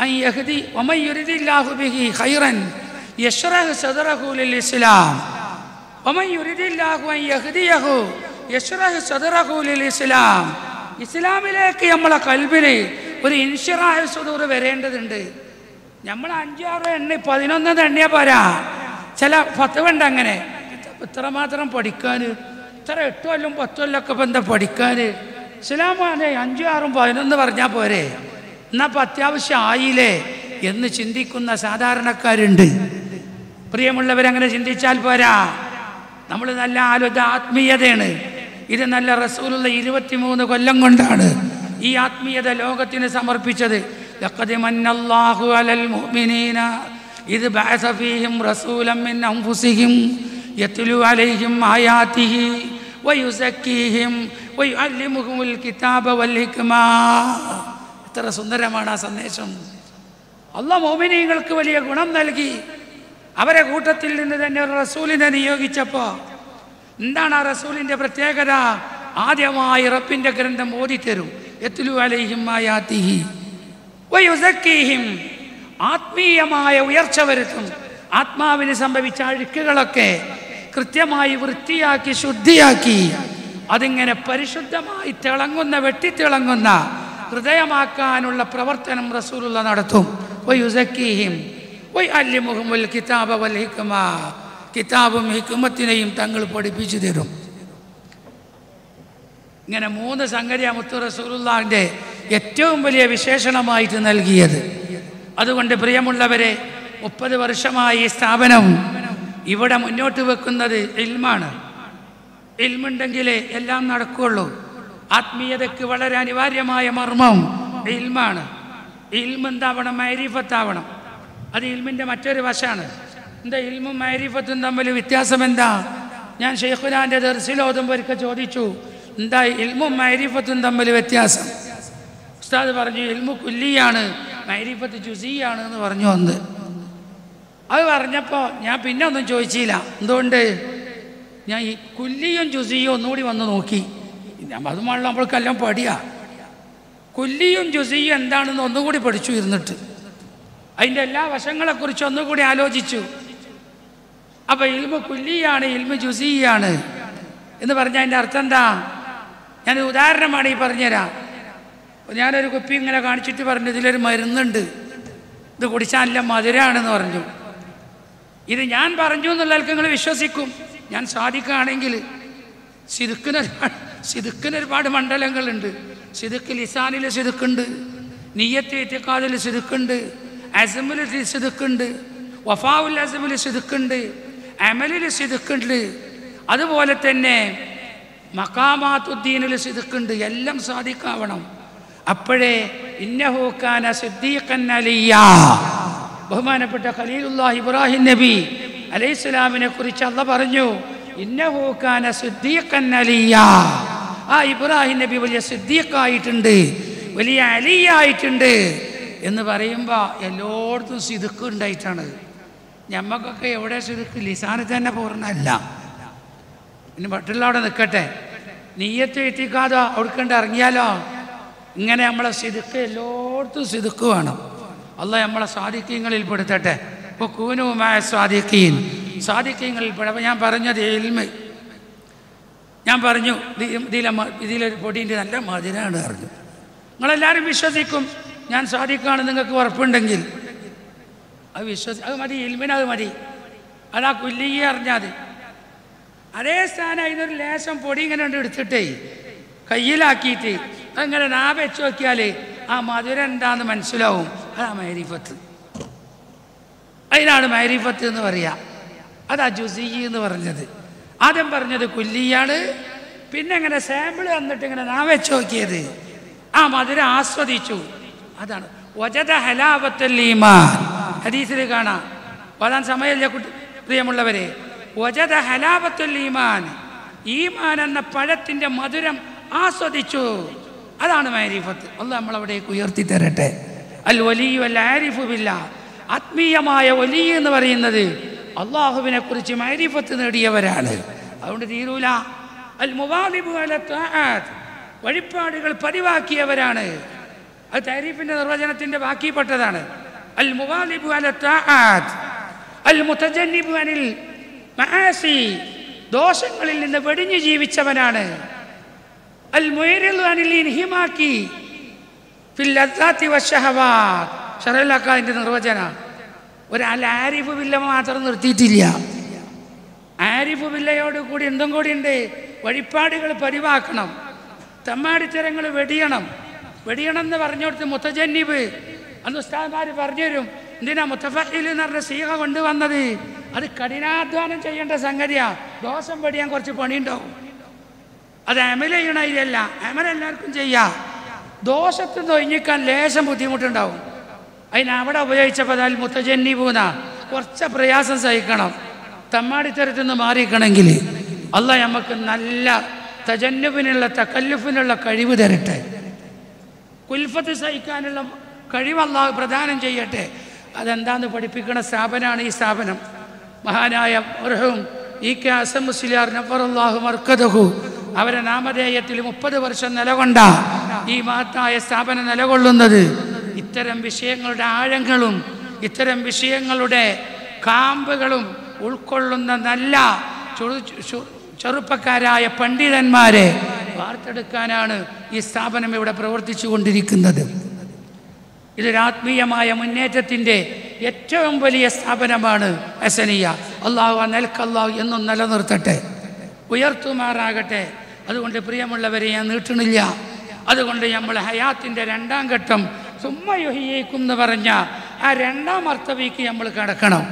അൻ യഹ്ദി വമൻ യുരിദില്ലാഹു ബിഹി ഖൈറൻ യശ്റഹ് സദ്റഹു ലിൽ ഇസ്ലാം വമൻ യുരിദില്ലാഹു അൻ യഹ്ദിയഹു യശ്റഹ് സദ്റഹു ലിൽ ഇസ്ലാം. ഇസ്ലാമിലേക്ക് നമ്മളെ കൽബിന് ഒരു ഇൻഷിറാഹ് സുദൂർ വരേണ്ടതുണ്ട്. നമ്മൾ 5, 6 എണ്ണി 11 എണ്ണിയാ പോരാ. ചില ഫത്വണ്ട് അങ്ങനെ. ഇത്രമാത്രം പഠിക്കാൻ, ഇത്ര 8 കൊല്ലം 10 കൊല്ലമൊക്കെ ഇപ്പം എന്താ പഠിക്കാൻ? ഇസ്ലാമാണ് 5, 6, 11 പറഞ്ഞാൽ പോരെ, എന്നാൽ ഇപ്പം അത്യാവശ്യം ആയില്ലേ എന്ന് ചിന്തിക്കുന്ന സാധാരണക്കാരുണ്ട്. പ്രിയമുള്ളവരങ്ങനെ ചിന്തിച്ചാൽ പോരാ. നമ്മൾ നല്ല ആത്മീയതയാണ്. ഇത് നല്ല റസൂലുള്ള 23 കൊല്ലം കൊണ്ടാണ് ഈ ആത്മീയത ലോകത്തിന് സമർപ്പിച്ചത്. ലഖദ് മന്നല്ലാഹു അലൽ മുഅ്മിനീന ഇദ് ബഅസ ഫീഹിം റസൂലൻ മിൻ അൻഫുസിഹിം യത്ലു അലൈഹിം ആയാതിഹി വയുസക്കീഹിം വയുഅല്ലിമുഹുൽ കിതാബ വൽ ഹിക്മ. എത്ര സുന്ദരമാണ് ആ സന്ദേശം. അല്ലാഹ് മുഅ്മിനീങ്ങൾക്ക് വലിയ ഗുണം നൽകി. അവരെ കൂട്ടത്തിൽ നിന്ന് തന്നെ ഒരു റസൂലിനെ നിയോഗിച്ചപ്പോൾ എന്താണ് ആ റസൂലിൻ്റെ പ്രത്യേകത? ആദ്യമായി റബ്ബിൻ്റെ ഗ്രന്ഥം ഓതിത്തരും. യത്ലു അലൈഹിം ആയാതിഹി വയുസക്കീഹിം. ആത്മീയമായ ഉയർച്ച വരുത്തും. ആത്മാവിന് സംഭവിച്ച അഴുക്കുകളൊക്കെ കൃത്യമായി വൃത്തിയാക്കി ശുദ്ധിയാക്കി അതിങ്ങനെ പരിശുദ്ധമായി തിളങ്ങുന്ന വെട്ടിത്തിളങ്ങുന്ന ഹൃദയമാക്കാനുള്ള പ്രവർത്തനം റസൂലുള്ള നടത്തും. വയുസക്കീഹിം. വയഅല്ലിമുഹുൽ കിതാബ വൽ ഹിക്മ, കിതാബും ഹിക്മത്തിനെയും തങ്ങൾ പഠിപ്പിച്ചു തരും. ഇങ്ങനെ 3 സംഗതിയാണ് മുത്തു റസൂലുള്ളാഹിന്റെ ഏറ്റവും വലിയ വിശേഷണമായിട്ട് നൽകിയത്. അതുകൊണ്ട് പ്രിയമുള്ളവരെ, 30 വർഷമായി ഈ സ്ഥാപനം ഇവിടെ മുന്നോട്ട് വെക്കുന്നത് ഇൽമാണ്. ഇൽമുണ്ടെങ്കിലേ എല്ലാം നടക്കുകയുള്ളൂ. ആത്മീയതയ്ക്ക് വളരെ അനിവാര്യമായ മർമ്മം ഇൽമാണ്. ഇൽമ് എന്താവണം? മഅരിഫത്താവണം. അത് ഇൽമിൻ്റെ മറ്റൊരു വശമാണ്. എന്താ ഇൽമും മഅരിഫത്തും തമ്മിൽ വ്യത്യാസം എന്താ? ഞാൻ ശൈഖുനാൻ്റെ ദർസിൽ ഓതുമ്പോൾ ഒരിക്കൽ ചോദിച്ചു, എന്താ ഇൽമും മഅരിഫത്തും തമ്മിൽ വ്യത്യാസം? ഉസ്താദ് പറഞ്ഞു, ഇൽമു കുല്ലിയാണ്, മഅരിഫത്ത് ജുസിയാണ് എന്ന് പറഞ്ഞു വന്ന്. അത് പറഞ്ഞപ്പോൾ ഞാൻ പിന്നെ ഒന്നും ചോദിച്ചില്ല. എന്തുകൊണ്ട്? ഞാൻ ഈ കുല്ലിയും ജുസിയും ഒന്നുകൂടി വന്ന് നോക്കി. അതുമാണല്ലോ നമ്മൾക്കെല്ലാം പഠിയാ. കുല്ലിയും ജുസിയും എന്താണെന്ന് ഒന്നുകൂടി പഠിച്ചു ഇരുന്നിട്ട് അതിൻ്റെ എല്ലാ വശങ്ങളെക്കുറിച്ച് ഒന്നുകൂടി ആലോചിച്ചു. അപ്പോൾ ഇൽമു കുല്ലിയാണ്, ഇൽമു ജുസിയാണ് എന്ന് പറഞ്ഞാൽ അതിൻ്റെ അർത്ഥം എന്താ? ഞാനൊരു ഉദാഹരണമാണ് ഈ പറഞ്ഞുതരാം. ഞാനൊരു കുപ്പി ഇങ്ങനെ കാണിച്ചിട്ട് പറഞ്ഞു, ഇതിലൊരു മരുന്നുണ്ട്, ഇത് കുടിച്ചാൽ നല്ല മധുരമാണെന്ന് പറഞ്ഞു. ഇത് ഞാൻ പറഞ്ഞു എന്നുള്ളവർക്ക് നിങ്ങൾ വിശ്വസിക്കും. ഞാൻ സാധിക്കുകയാണെങ്കിൽ സിദുക്കിന് ഒരുപാട് മണ്ഡലങ്ങളുണ്ട്. സിദുക്ക് ലിസാനിൽ സിദുക്കുണ്ട്, നിയ്യത്ത് ഇത്തിഖാദിൽ സിദുക്കുണ്ട്, അസ്മിൽ സിദുക്കുണ്ട്, വഫാഉൽ അസ്മിൽ സിദുക്കുണ്ട്, അമലിൽ സിദുക്കുണ്ട്, അതുപോലെ തന്നെ മഖാമാത്തുദ്ദീനിൽ സിദുക്കുണ്ട്. എല്ലാം സാധിക്കാവണം. അപ്പോഴേ ഇന്നഹു കാന സിദ്ദീഖൻ അലിയ്യാ, ബഹുമാനപ്പെട്ട ഖലീലുല്ലാഹി ഇബ്രാഹിം നബി അലൈഹിസ്സലാമിനെ കുറിച്ച് അല്ലാഹ് പറഞ്ഞു, ഇന്നഹു കാന സിദ്ദീഖൻ അലിയ്യാ. ആ ഇബ്രാഹിം നബി വലിയ സിദ്ദീഖായിട്ടുണ്ട്, വലിയ അലിയായിട്ടുണ്ട് എന്ന് പറയുമ്പോൾ എല്ലായിടത്തും സിദുക്ക് ഉണ്ടായിട്ടാണ്. ഞമ്മക്കൊക്കെ എവിടെ സിദുക്ക്? ലിസാനിൽ തന്നെ പൂർണ്ണമല്ല. ഇനി മറ്റുള്ള അവിടെ നിൽക്കട്ടെ, നിയ്യത്ത് ഇത്തിഖാദോ അവിടേക്കൊണ്ട് ഇറങ്ങിയാലോ? ഇങ്ങനെ നമ്മളെ സിദുക്ക് എല്ലായിടത്തും സിദുക്ക് വേണം. അല്ലാഹ് നമ്മളെ സാദിഖീങ്ങളിൽ പെടുത്തട്ടെ. ഇപ്പോൾ കൂനുമായ സാദിഖീൻ, സാദിഖീങ്ങളിൽ പെടും. അപ്പോൾ ഞാൻ പറഞ്ഞത് ഇൽമ്, ഞാൻ പറഞ്ഞു ഇതിലൊരു പൊടിൻ്റെ നല്ല മധുരമാണ് പറഞ്ഞു. നിങ്ങളെല്ലാവരും വിശ്വസിക്കും ഞാൻ സാദിഖാണ് നിങ്ങൾക്ക് ഉറപ്പുണ്ടെങ്കിൽ. അത് അത് മതി, ഇൽമിനത് മതി. അതാ കുല്ലിയെ അറിഞ്ഞാൽ അതേ സ്ഥാനം അതിനൊരു ലേശം പൊടി ഇങ്ങനെ എടുത്തിട്ടേ കയ്യിലാക്കിയിട്ട് അങ്ങനെ നാ വെച്ച് നോക്കിയാൽ ആ മധുരം എന്താന്ന് മനസ്സിലാവും. അതാ മഅരിഫത്ത്. അതിനാണ് മഅരിഫത്ത് എന്ന് പറയുക. അതാ ജുസി എന്ന് പറഞ്ഞത്. ആദ്യം പറഞ്ഞത് കുല്ലിയാണ്, പിന്നെ ഇങ്ങനെ സാമ്പിൾ വന്നിട്ട് ഇങ്ങനെ നാ വെച്ച് നോക്കിയത് ആ മധുരം ആസ്വദിച്ചു. അതാണ് വജദ ഹലാവത്തുൽ ഈമാൻ. ഹദീസിൽ കാണാം. ഓതാൻ സമയമില്ല പ്രിയമുള്ളവരെ. വജദ ഹലാവത്തുൽ ഈമാൻ, ഈമാൻ എന്ന പഴത്തിൻ്റെ മധുരം ആസ്വദിച്ചു. അതാണ് മഅരിഫത്ത്. അല്ലാഹ് നമ്മളവിടേക്ക് ഉയർത്തി തരട്ടെ. അൽ വലിയു അൽ ആരിഫു ബില്ലാഹ്, ആത്മീയമായ വലിയ എന്ന് പറയുന്നത് അള്ളാഹുവിനെ കുറിച്ച് മഅരിഫത്ത് നേടിയവരാണ്. അതുകൊണ്ട് തീരൂല. അൽ മുവാദിബു അല തആത്ത്, വഴിപ്പാടുകൾ പതിവാക്കിയവരാണ്. അത് താരീഫിന്റെ നിർവചനത്തിന്റെ ബാക്കിപ്പെട്ടതാണ്. അൽ മുവാദിബു അല തആത്ത് അൽ മുതജന്നിബു അനിൽ മആസി, ദോഷങ്ങളിൽ നിന്ന് വെടിഞ്ഞു ജീവിച്ചവനാണ്. അൽ മുയരിദു അനിൽ ഇൻഹിമാക്കി ഫിൽ ലദ്ദാത്തി വശഹവാത്ത്, ശറഅൽ നിർവചനം. ഒരു അൽ ആരിഫു ബില്ല മാത്രം നിർത്തിയിട്ടില്ല. ആരിഫു ബില്ലയോട് കൂടി എന്തും കൂടി ഉണ്ട്. വഴിപ്പാടുകൾ പതിവാക്കണം, തമ്മാടിത്തരങ്ങൾ വെടിയണം. വെടിയണം എന്ന് പറഞ്ഞോടത്ത് മുത്തജന്നിബ് അന്ന് ഉസ്താദ്മാർ പറഞ്ഞുതരും. എന്തിനാ മുത്തഫഇൽ എന്ന് പറഞ്ഞ സീഗ കൊണ്ടുവന്നത്? അത് കഠിനാധ്വാനം ചെയ്യേണ്ട സംഗതിയാ. ദോഷം വെടിയാൻ കുറച്ച് പണിയുണ്ടാവും. അത് അമൽ ചെയ്യണതിലല്ല, അമൽ എല്ലാവർക്കും ചെയ്യാം. ദോഷത്തിൽ തൊഴിഞ്ഞിക്കാൻ ലേശം ബുദ്ധിമുട്ടുണ്ടാവും. അതിനവിടെ ഉപയോഗിച്ചപ്പോൾ അതിൽ മുത്തജന്നിബൂന, കുറച്ച് പ്രയാസം സഹിക്കണം. തമ്മാടിത്തരത്തിൽ നിന്ന് മാറിക്കണമെങ്കിൽ അല്ലാഹ് നമുക്ക് നല്ല തജന്നുബിനുള്ള തകല്ലുഫിനുള്ള കഴിവ് തരട്ടെ. കുൽഫത്ത് സഹിക്കാനുള്ള കഴിവ് അല്ലാഹ് പ്രദാനം ചെയ്യട്ടെ. അതെന്താന്ന് പഠിപ്പിക്കുന്ന സ്ഥാപനമാണ് ഈ സ്ഥാപനം. മഹാനായ മർഹൂം ഇ.കെ. ഹസൻ മുസ്ലിയാർ നഫറല്ലാഹു മർക്കദഹു, അവരെ നാമധേയത്തിൽ 30 വർഷം നിലകൊണ്ട ഈ മഹത്തായ സ്ഥാപനം നിലകൊള്ളുന്നത് ഇത്തരം വിഷയങ്ങളുടെ ആഴങ്ങളും ഇത്തരം വിഷയങ്ങളുടെ കാമ്പുകളും ഉൾക്കൊള്ളുന്ന നല്ല ചെറുപ്പക്കാരായ പണ്ഡിതന്മാരെ വാർത്തെടുക്കാനാണ് ഈ സ്ഥാപനം ഇവിടെ പ്രവർത്തിച്ചു കൊണ്ടിരിക്കുന്നത്. ഇതൊരാത്മീയമായ മുന്നേറ്റത്തിൻ്റെ ഏറ്റവും വലിയ സ്ഥാപനമാണ് ഹസനിയ. അള്ളാഹു ആ നിലക്കല്ലാഹു എന്നും നിലനിർത്തട്ടെ, ഉയർത്തുമാറാകട്ടെ. അതുകൊണ്ട് പ്രിയമുള്ളവരെ, ഞാൻ നീട്ടണില്ല. അതുകൊണ്ട് നമ്മൾ ഹയാത്തിൻ്റെ രണ്ടാം ഘട്ടം സുമ്മയുഹിയേക്കും എന്ന് പറഞ്ഞ ആ രണ്ടാം മർത്തബയ്ക്ക് നമ്മൾ കടക്കണം.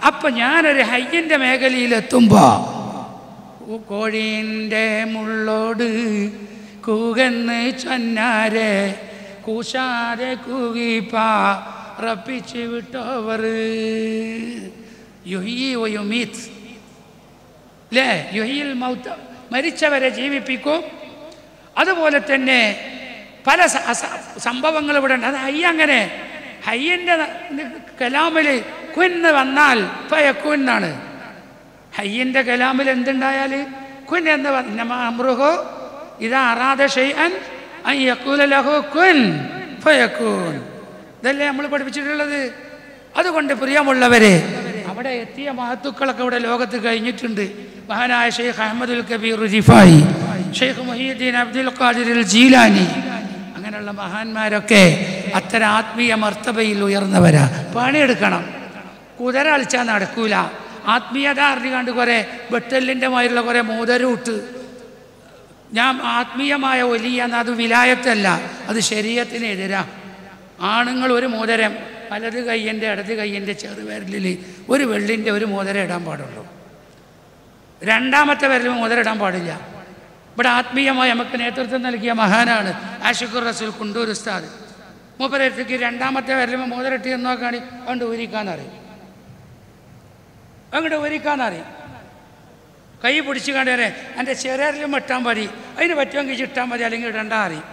അപ്പം ഞാനൊരു ഹയ്യൻ്റെ മേഖലയിലെത്തുമ്പോൾ കോഴീൻ്റെ മുള്ളോട് കൂകന്ന് ചൊന്നാരെ കൂശാരെ കൂകിപ്പാറപ്പിച്ച് വിട്ടോവർ യുഹീത് അല്ലേ? യുഹിയിൽ മൗത്ത്, മരിച്ചവരെ ജീവിപ്പിക്കും. അതുപോലെ തന്നെ പല സംഭവങ്ങൾ ഇവിടെ ഉണ്ട്. അത് ഹയ്യ അങ്ങനെ ഹയ്യൻ്റെ കലാമിൽ കുന്ന് വന്നാൽ ഫയക്കുന്നാണ്. ഹയ്യൻ്റെ കലാമിൽ എന്തുണ്ടായാൽ കുൻ എന്ന് അമ്രുഹു ഇതാ അറാദ ഷൈഅൻ അൻ യഖൂല ലഹു കുൻ ഫയകൂൻ. ഇതല്ലേ നമ്മൾ പഠിപ്പിച്ചിട്ടുള്ളത്. അതുകൊണ്ട് പ്രിയമുള്ളവരെ, അവിടെ എത്തിയ മഹത്തുക്കളൊക്കെ ഇവിടെ ലോകത്ത് കഴിഞ്ഞിട്ടുണ്ട്. മഹാനായ ഷെയ്ഖ് അഹ്മദുൽ കബീർ റിഫായി, ഷെയ്ഖ് മുഹീദ്ദീൻ അബ്ദുൽ ഖാദിർ ജീലാനി, അങ്ങനെയുള്ള മഹാന്മാരൊക്കെ അത്തരം ആത്മീയ മർത്തബയിൽ ഉയർന്നവരാ. പണിയെടുക്കണം. കുതിര കളിച്ചാൽ നടക്കൂല. ആത്മീയത അറിഞ്ഞുകൊണ്ട് കുറേ ബെട്ടലിൻ്റെ മാതിരിയുള്ള കുറേ മോതിരൂട്ട്. ഞാൻ ആത്മീയമായ ഒലിയെന്ന്, അത് വിലായത്തല്ല, അത് ശരീഅത്തിനെതിരാ. ആണുങ്ങൾ ഒരു മോതിരം വലത് കയ്യൻ്റെ ഇടത് കയ്യൻ്റെ ചെറുവിരലിൽ ഒരു വെള്ളിൻ്റെ ഒരു മോതിരം ഇടാൻ പാടുള്ളൂ. രണ്ടാമത്തെ വിരലിൽ മോതിരം ഇടാൻ പാടില്ല. ഇവിടെ ആത്മീയമായി നമുക്ക് നേതൃത്വം നൽകിയ മഹാനാണ് ആഷിഖുർ റസൂൽ കുണ്ടൂർ ഉസ്താദ്. മൂപ്പരത്തേക്ക് രണ്ടാമത്തെ വിരലിൽ മോതിരട്ടി എന്ന് നോക്കുകയാണെങ്കിൽ അങ്ങോട്ട് ഊരിക്കാന്നറിയും, അങ്ങോട്ട് ഊരിക്കാന്നറിയും. കൈ പിടിച്ച് കണ്ടേരെ എൻ്റെ ചെറിയരിലും ഇട്ടാൻ മതി, അതിന് പറ്റുമെങ്കിൽ ഇട്ടാൽ മതി, അല്ലെങ്കിൽ ഇടണ്ട അറിയും.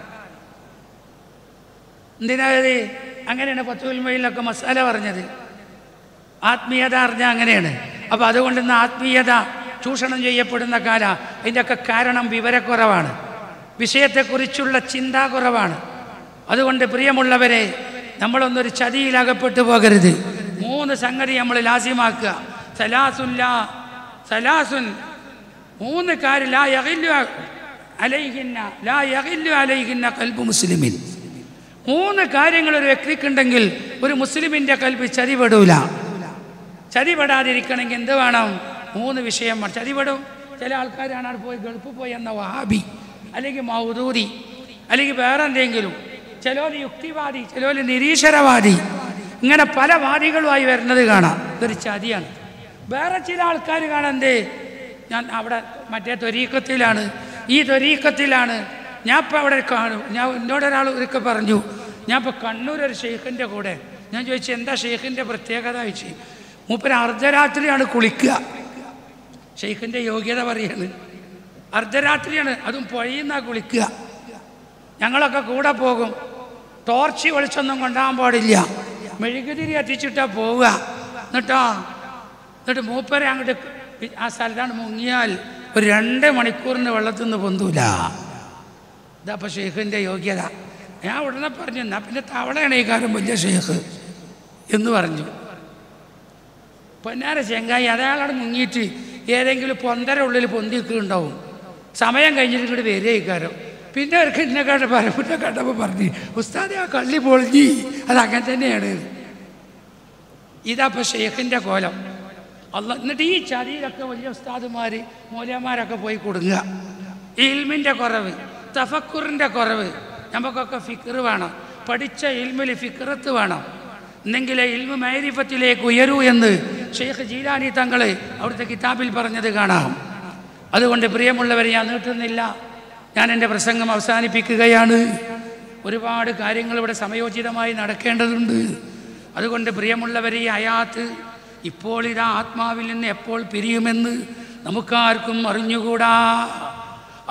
എന്തിനായത്? അങ്ങനെയാണ് ഫത്ഹുൽ മുഈനിലൊക്കെ മസാല പറഞ്ഞത്. ആത്മീയത അറിഞ്ഞാൽ അങ്ങനെയാണ്. അപ്പോൾ അതുകൊണ്ട് ഇന്ന് ആത്മീയത ചൂഷണം ചെയ്യപ്പെടുന്ന കാല. അതിൻ്റെയൊക്കെ കാരണം വിവരക്കുറവാണ്, വിഷയത്തെക്കുറിച്ചുള്ള ചിന്ത കുറവാണ്. അതുകൊണ്ട് പ്രിയമുള്ളവരെ, നമ്മളൊന്നൊരു ചതിയിലകപ്പെട്ടു പോകരുത്. 3 സംഗതി നമ്മൾ ലാസിമാക്കുക. സലാസുൻ 3 കാര്യം ലാ യഗില്ലു അലൈഹിന്ന ഖൽബു മുസ്ലിമിൻ. 3 കാര്യങ്ങൾ ഒരു വ്യക്തിക്കുണ്ടെങ്കിൽ ഒരു മുസ്ലിമിൻ്റെ കൽബ് ചതിപെടൂല. ചതിപെടാതിരിക്കണമെങ്കിൽ എന്ത് വേണം? 3 വിഷയം. ചതിപെടും. ചില ആൾക്കാരാണ് പോയി ഗൾഫ് പോയി എന്ന വഹാബി, അല്ലെങ്കിൽ മൗദൂദി, അല്ലെങ്കിൽ വേറെ എന്തെങ്കിലും. ചിലർ യുക്തിവാദി, ചിലർ നിരീശ്വരവാദി, ഇങ്ങനെ പല വാദികളുമായി വരുന്നത് കാണാം. ഇതൊരു ചതിയാണ്. വേറെ ചില ആൾക്കാർ കാണാൻ എന്തേ, ഞാൻ അവിടെ മറ്റേ ത്വരീഖത്തിലാണ്, ഈ ത്വരീഖത്തിലാണ്, ഞാൻ ഇപ്പോൾ അവിടെ കാണും. എന്നോടൊരാൾ ഒരിക്കൽ പറഞ്ഞു, ഞാൻ ഇപ്പോൾ കണ്ണൂർ ഒരു ഷെയ്ഖിൻ്റെ കൂടെ. ഞാൻ ചോദിച്ചു എന്താ ഷെയ്ഖിൻ്റെ പ്രത്യേകത ചോദിച്ചു. മൂപ്പര് അർദ്ധരാത്രിയാണ് കുളിക്കുക. ഷെയ്ഖിൻ്റെ യോഗ്യത പറയാണ്. അർദ്ധരാത്രിയാണ്, അതും പുഴയുന്നാ കുളിക്കുക. ഞങ്ങളൊക്കെ കൂടെ പോകും. ടോർച്ച് വെളിച്ചൊന്നും കൊണ്ടുപോകാൻ പാടില്ല, മെഴുകുതിരി എത്തിച്ചിട്ടാ പോവുക. എന്നിട്ട് മൂപ്പരെ അങ്ങോട്ട് ആ സ്ഥലത്താണ് മുങ്ങിയാൽ ഒരു 2 മണിക്കൂറിന് വെള്ളത്തിൽ നിന്ന് പൊന്തൂല. ഇതപ്പോൾ ഷെയ്ഖിൻ്റെ യോഗ്യത. ഞാൻ ഉടനെ പറഞ്ഞു, എന്നാൽ പിന്നെ തവളയാണ് ഈ കാര്യം വലിയ ഷെയ്ഖ് എന്ന് പറഞ്ഞു. പൊന്നാര ചെങ്കായി അയാളോട് മുങ്ങിയിട്ട് ഏതെങ്കിലും പൊന്തര ഉള്ളിൽ പൊന്തിക്കുണ്ടാവും. സമയം കഴിഞ്ഞിട്ട് ഇങ്ങോട്ട് വരിക ഈ കാര്യം. പിന്നെ അവർക്ക് ഇന്നെ കണ്ടപ്പോൾ പറഞ്ഞു, ഉസ്താദെ ആ കള്ളി പൊളിഞ്ഞി, അതങ്ങനെ തന്നെയാണ്. ഇതപ്പോൾ ഷെയ്ഖിൻ്റെ കോലം. എന്നിട്ട് ഈ ചതിയിലൊക്കെ വലിയ ഉസ്താദുമാർ മൗലവിമാരൊക്കെ പോയി കൊടുക്കുക. ഇൽമിൻ്റെ കുറവ്, തഫക്കുറിൻ്റെ കുറവ്. നമുക്കൊക്കെ ഫിക്ർ വേണം, പഠിച്ച ഇൽമിൽ ഫിക്രത്ത് വേണം, എന്നെങ്കിലേ ഇൽമു മഅരിഫത്തിലേക്ക് ഉയരൂ എന്ന് ഷെയ്ഖ് ജീലാനി തങ്ങൾ അവിടുത്തെ കിതാബിൽ പറഞ്ഞത് കാണാം. അതുകൊണ്ട് പ്രിയമുള്ളവരെ, ഞാൻ നീട്ടുന്നില്ല, ഞാൻ എൻ്റെ പ്രസംഗം അവസാനിപ്പിക്കുകയാണ്. ഒരുപാട് കാര്യങ്ങൾ ഇവിടെ സമയോചിതമായി നടക്കേണ്ടതുണ്ട്. അതുകൊണ്ട് പ്രിയമുള്ളവരെ, ഈ ഹയാത്ത് ഇപ്പോൾ ഇതാ ആത്മാവിൽ നിന്ന് എപ്പോൾ പിരിയുമെന്ന് നമുക്കാർക്കും അറിഞ്ഞുകൂടാ.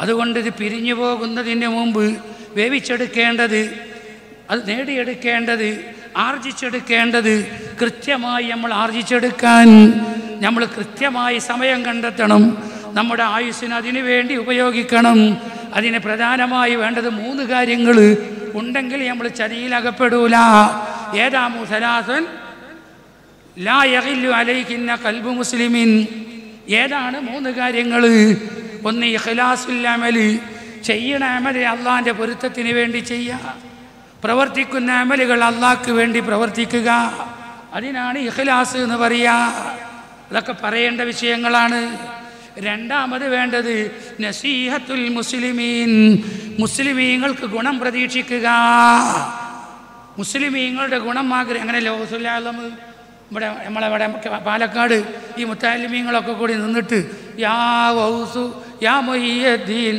അതുകൊണ്ട് ഇത് പിരിഞ്ഞു പോകുന്നതിന് മുമ്പ് വേവിച്ചെടുക്കേണ്ടത്, അത് നേടിയെടുക്കേണ്ടത്, ആർജിച്ചെടുക്കേണ്ടത് കൃത്യമായി നമ്മൾ ആർജിച്ചെടുക്കാൻ നമ്മൾ കൃത്യമായി സമയം കണ്ടെത്തണം. നമ്മുടെ ആയുസ്സിന് അതിനു വേണ്ടി ഉപയോഗിക്കണം. അതിന് പ്രധാനമായി വേണ്ടത് 3 കാര്യങ്ങൾ ഉണ്ടെങ്കിൽ നമ്മൾ ചതിയിലകപ്പെടൂല. ഏതാ? സലാസൻ ലാ യഗില്ലു അലൈഹിന്ന ഖൽബു മുസ്ലിമിൻ. ഏതാണ് 3 കാര്യങ്ങൾ? ഒന്ന്, ഇഖ്ലാസുൽ അമൽ, ചെയ്യണ അമൽ അള്ളാഹിൻ്റെ പൊരുത്തത്തിന് വേണ്ടി ചെയ്യുക. പ്രവർത്തിക്കുന്ന അമലുകൾ അള്ളാഹ്ക്ക് വേണ്ടി പ്രവർത്തിക്കുക. അതിനാണ് ഇഖ്ലാസ് എന്ന് പറയുക. അതൊക്കെ പറയേണ്ട വിഷയങ്ങളാണ്. രണ്ടാമത് വേണ്ടത് നസീഹത്തുൽ മുസ്ലിമീൻ, മുസ്ലിമീങ്ങൾക്ക് ഗുണം പ്രതീക്ഷിക്കുക. മുസ്ലിമീങ്ങളുടെ ഗുണം അങ്ങനെയല്ലോ ഇവിടെ നമ്മളെവിടെ പാലക്കാട് ഈ മുത്തഅല്ലിമീങ്ങളൊക്കെ കൂടി നിന്നിട്ട് യാ വൗസു യാ മുഹിയുദ്ദീൻ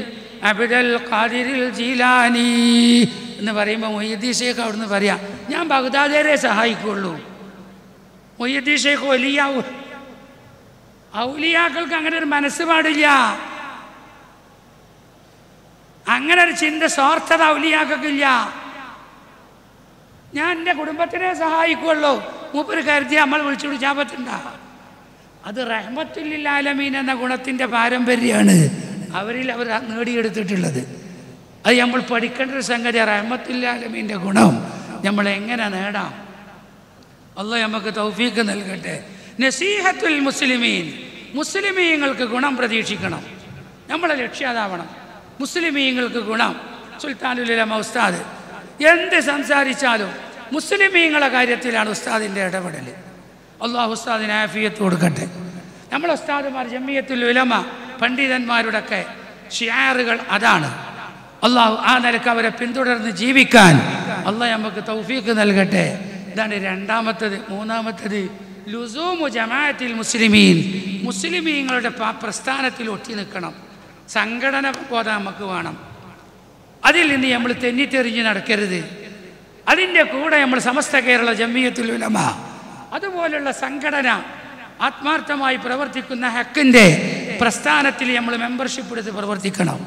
അബ്ദുൽ ഖാദിറിൽ ജീലാനി എന്ന് പറയുമ്പോൾ മുഹിയുദ്ദീൻ ഷേഖ് അവിടുന്ന് പറയാം, ഞാൻ ബഗ്ദാദിയരെ സഹായിക്കുള്ളൂ. മുഹിയുദ്ദീൻ ഷേഖ് വലിയാവൂ. ഔലിയാക്കൾക്ക് അങ്ങനെ ഒരു മനസ്സ് പാടില്ല. അങ്ങനെ ഒരു ചിന്ത, സ്വാർത്ഥത ഔലിയാക്കൾക്കില്ല. ഞാൻ എൻ്റെ കുടുംബത്തിനെ സഹായിക്കുള്ളൂ. മൂപ്പര് കരുതി നമ്മൾ വിളിച്ചു വിളിച്ചാൽ പറ്റണ്ട. അത് റഹ്മത്തുൽ ആലമീൻ എന്ന ഗുണത്തിൻ്റെ പാരമ്പര്യമാണ് അവരിൽ അവർ നേടിയെടുത്തിട്ടുള്ളത്. അത് നമ്മൾ പഠിക്കേണ്ട ഒരു സംഗതി. റഹ്മത്തുൽ ആലമീൻ്റെ ഗുണം നമ്മൾ എങ്ങനെ നേടാം? അല്ലാഹു നമുക്ക് തൗഫീഖ് നൽകട്ടെ. നസീഹത്തുൽ മുസ്ലിമീൻ, മുസ്ലിമീങ്ങൾക്ക് ഗുണം പ്രതീക്ഷിക്കണം. നമ്മളെ ലക്ഷ്യം അതാവണം. മുസ്ലിമീങ്ങൾക്ക് ഗുണം. സുൽത്താനുൽ ഉലമ ഉസ്താദ് എന്ത് സംസാരിച്ചാലും മുസ്ലിമീങ്ങളെ കാര്യത്തിലാണ് ഉസ്താദിൻ്റെ ഇടപെടൽ. അല്ലാഹു ഉസ്താദിന് ആഫിയത്ത് കൊടുക്കട്ടെ. നമ്മളെ ഉസ്താദുമാർ ജമിയത്തുൽ ഉലമ പണ്ഡിതന്മാരുടെയൊക്കെ ഷിയാറുകൾ അതാണ്. അല്ലാഹു ആ നിലക്ക് അവരെ പിന്തുടർന്ന് ജീവിക്കാൻ അല്ലാഹു നമുക്ക് തൗഫീഖ് നൽകട്ടെ. ഇതാണ് രണ്ടാമത്തത്. മൂന്നാമത്തത് ലുസൂമു ജമാഅത്തിൽ മുസ്ലിമീൻ, മുസ്ലിമീങ്ങളുടെ പ്രസ്ഥാനത്തിൽ ഒട്ടി നിൽക്കണം. സംഘടന ബോധം നമുക്ക് വേണം. അതിൽ നിന്ന് നമ്മൾ തെന്നിത്തെറിഞ്ഞ് നടക്കരുത്. അതിൻ്റെ കൂടെ നമ്മൾ സമസ്ത കേരള ജമിയത്തുൽ ഉലമ അതുപോലുള്ള സംഘടന ആത്മാർത്ഥമായി പ്രവർത്തിക്കുന്ന ഹക്കിൻ്റെ പ്രസ്ഥാനത്തിൽ നമ്മൾ മെമ്പർഷിപ്പ് എടുത്ത് പ്രവർത്തിക്കണം.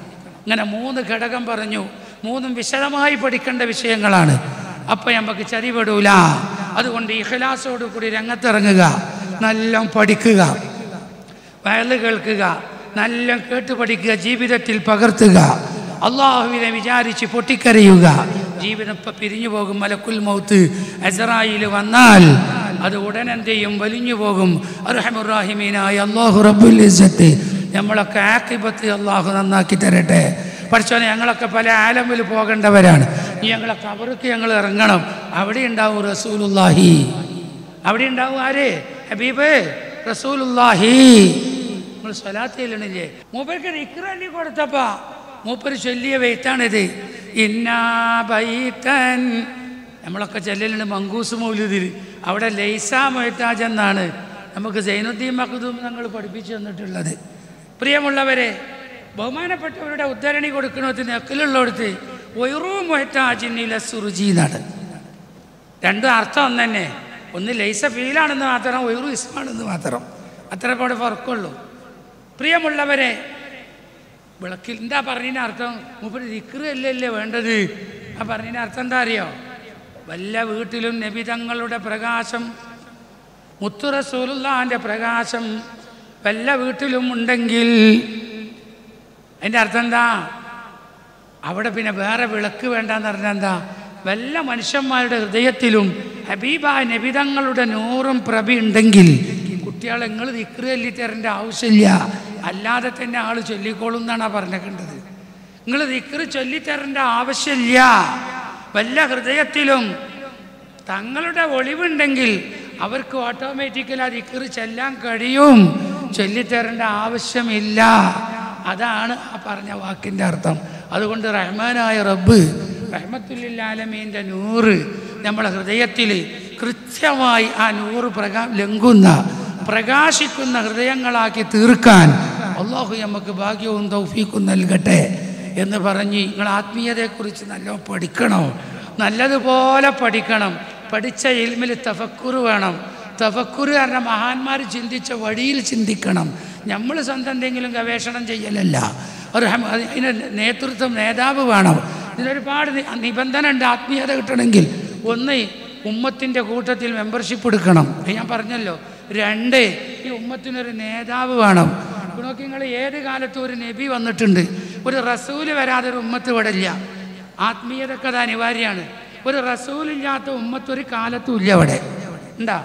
അങ്ങനെ 3 ഘടകം പറഞ്ഞു. 3ഉം വിശദമായി പഠിക്കേണ്ട വിഷയങ്ങളാണ്. അപ്പം നമുക്ക് ചതിപെടൂല. അതുകൊണ്ട് ഇഖ്ലാസോടു കൂടി രംഗത്തിറങ്ങുക, നല്ല പഠിക്കുക, വയല് കേൾക്കുക, നല്ല കേട്ട് പഠിക്കുക, ജീവിതത്തിൽ പകർത്തുക, അള്ളാഹുവിനെ വിചാരിച്ച് പൊട്ടിക്കരയുക. ജീവിതം ഇപ്പം പിരിഞ്ഞു പോകും. മലക്കുൽ മൗത്ത് അസ്റായീൽ വന്നാൽ അത് ഉടനെന്ത് ചെയ്യും? വലിഞ്ഞു പോകും. അർഹമുർ റഹീമീനായ അല്ലാഹു റബ്ബുൽ ഇസ്സത്ത് നമ്മളൊക്കെ ആഖിബത്ത് അള്ളാഹു നന്നാക്കി തരട്ടെ. പഠിച്ചോനെ, ഞങ്ങളൊക്കെ പല ആലമിൽ പോകേണ്ടവരാണ്. ഞങ്ങളെ ഖബർക്ക് ഞങ്ങൾ ഇറങ്ങണം. അവിടെ ഉണ്ടാവും റസൂലുള്ളാഹി. അവിടെ ഉണ്ടാവും ആര്? ഹബീബ് റസൂലുള്ളാഹി. നമ്മൾ സ്വലാത്ത് ചെല്ലണില്ലേ? മൂപ്പർക്ക് ദിക്ർ അല്ലി കൊടുത്തപ്പാ മൂപ്പര് ചൊല്ലിയ ബൈത്താണിത്. ഇന്നാ ബൈതൻ നമ്മളൊക്കെ ചെല്ലലുണ്ട് മങ്കൂസ് മൗലിദിൽ. അവിടെ ലൈസാ മൊയ്താജ് എന്നാണ് നമുക്ക് സൈനുദ്ദീൻ മഖ്ദൂം ഞങ്ങൾ പഠിപ്പിച്ചു തന്നിട്ടുള്ളത്. പ്രിയമുള്ളവരെ, ബഹുമാനപ്പെട്ടവരുടെ ഉദ്ധരണി കൊടുക്കണത് നെക്കിലുള്ളടുത്ത് ഒയറൂ മൊയ്താജിനില സുറുജി എന്നാണ്. രണ്ടും അർത്ഥം ഒന്ന് തന്നെ. ഒന്ന് ലൈസ ഫീലാണെന്ന് മാത്രം, ഒയറു ഇസ്മാണെന്ന് മാത്രം. അത്ര കൂടെ ഫർക്കുള്ളൂ. പ്രിയമുള്ളവരെ, വിളക്കിൽ എന്താ പറഞ്ഞതിൻ്റെ അർത്ഥം? മൂപ്പര് ദിക്ർ അല്ലല്ലേ വേണ്ടത്. ആ പറഞ്ഞതിൻ്റെ അർത്ഥം എന്താ അറിയോ? വല്ല വീട്ടിലും നബി തങ്ങളുടെ പ്രകാശം, മുത്തു റസൂലുള്ളാഹിൻ്റെ പ്രകാശം വല്ല വീട്ടിലും ഉണ്ടെങ്കിൽ അതിൻ്റെ അർത്ഥം എന്താ? അവിടെ പിന്നെ വേറെ വിളക്ക് വേണ്ടെന്ന് പറഞ്ഞാൽ എന്താ? വല്ല മനുഷ്യന്മാരുടെ ഹൃദയത്തിലും ഹബീബായ നബി തങ്ങളുടെ നൂറും പ്രഭ ഉണ്ടെങ്കിൽ കുട്ടികളെ നിങ്ങൾ ദിക്ർ ചൊല്ലി തരേണ്ട ആവശ്യമില്ല, അല്ലാതെ തന്നെ ആൾ ചൊല്ലിക്കോളും എന്നാണ് പറഞ്ഞേക്കേണ്ടത്. നിങ്ങൾ ദിക്ർ ചൊല്ലിത്തരേണ്ട ആവശ്യമില്ല. വല്ല ഹൃദയത്തിലും തങ്ങളുടെ ഒളിവുണ്ടെങ്കിൽ അവർക്ക് ഓട്ടോമാറ്റിക്കലി ആ ദിക്ർ ചൊല്ലാൻ കഴിയും. ചൊല്ലിത്തരേണ്ട ആവശ്യമില്ല. അതാണ് ആ പറഞ്ഞ വാക്കിൻ്റെ അർത്ഥം. അതുകൊണ്ട് റഹ്മാനായ റബ്ബ് റഹ്മത്തുൽ ആലമീൻ്റെ നൂറ് നമ്മളെ ഹൃദയത്തിൽ കൃത്യമായി ആ നൂറ് ലംഘുന്ന പ്രകാശിക്കുന്ന ഹൃദയങ്ങളാക്കി തീർക്കാൻ അല്ലാഹു നമുക്ക് ഭാഗ്യവും തൗഫീഖും നൽകട്ടെ എന്ന് പറഞ്ഞ് നിങ്ങൾ ആത്മീയതയെക്കുറിച്ച് നല്ലോണം പഠിക്കണം. നല്ലതുപോലെ പഠിക്കണം. പഠിച്ച ഇൽമിൽ തഫക്കുറ് വേണം. തഫക്കുറ് കാരണം മഹാന്മാർ ചിന്തിച്ച വഴിയിൽ ചിന്തിക്കണം. നമ്മൾ സ്വന്തം എന്തെങ്കിലും ഗവേഷണം ചെയ്യലല്ല. അതിന് നേതാവ് വേണം. ഇതിനൊരുപാട് നിബന്ധന ഉണ്ട്. ആത്മീയത കിട്ടണമെങ്കിൽ ഒന്ന്, ഉമ്മത്തിൻ്റെ കൂട്ടത്തിൽ മെമ്പർഷിപ്പ് എടുക്കണം. ഞാൻ പറഞ്ഞല്ലോ. 2, ഈ ഉമ്മത്തിനൊരു നേതാവ് വേണം. നോക്കി, നിങ്ങൾ ഏത് കാലത്തും ഒരു നബി വന്നിട്ടുണ്ട്, ഒരു റസൂല് വരാതെ ഒരു ഉമ്മത്ത് ഇവിടെ ഇല്ല. ആത്മീയതക്ക് അത് അനിവാര്യമാണ്. ഒരു റസൂലില്ലാത്ത ഉമ്മത്ത് ഒരു കാലത്തും ഇല്ല ഇവിടെ. ഉണ്ടാ?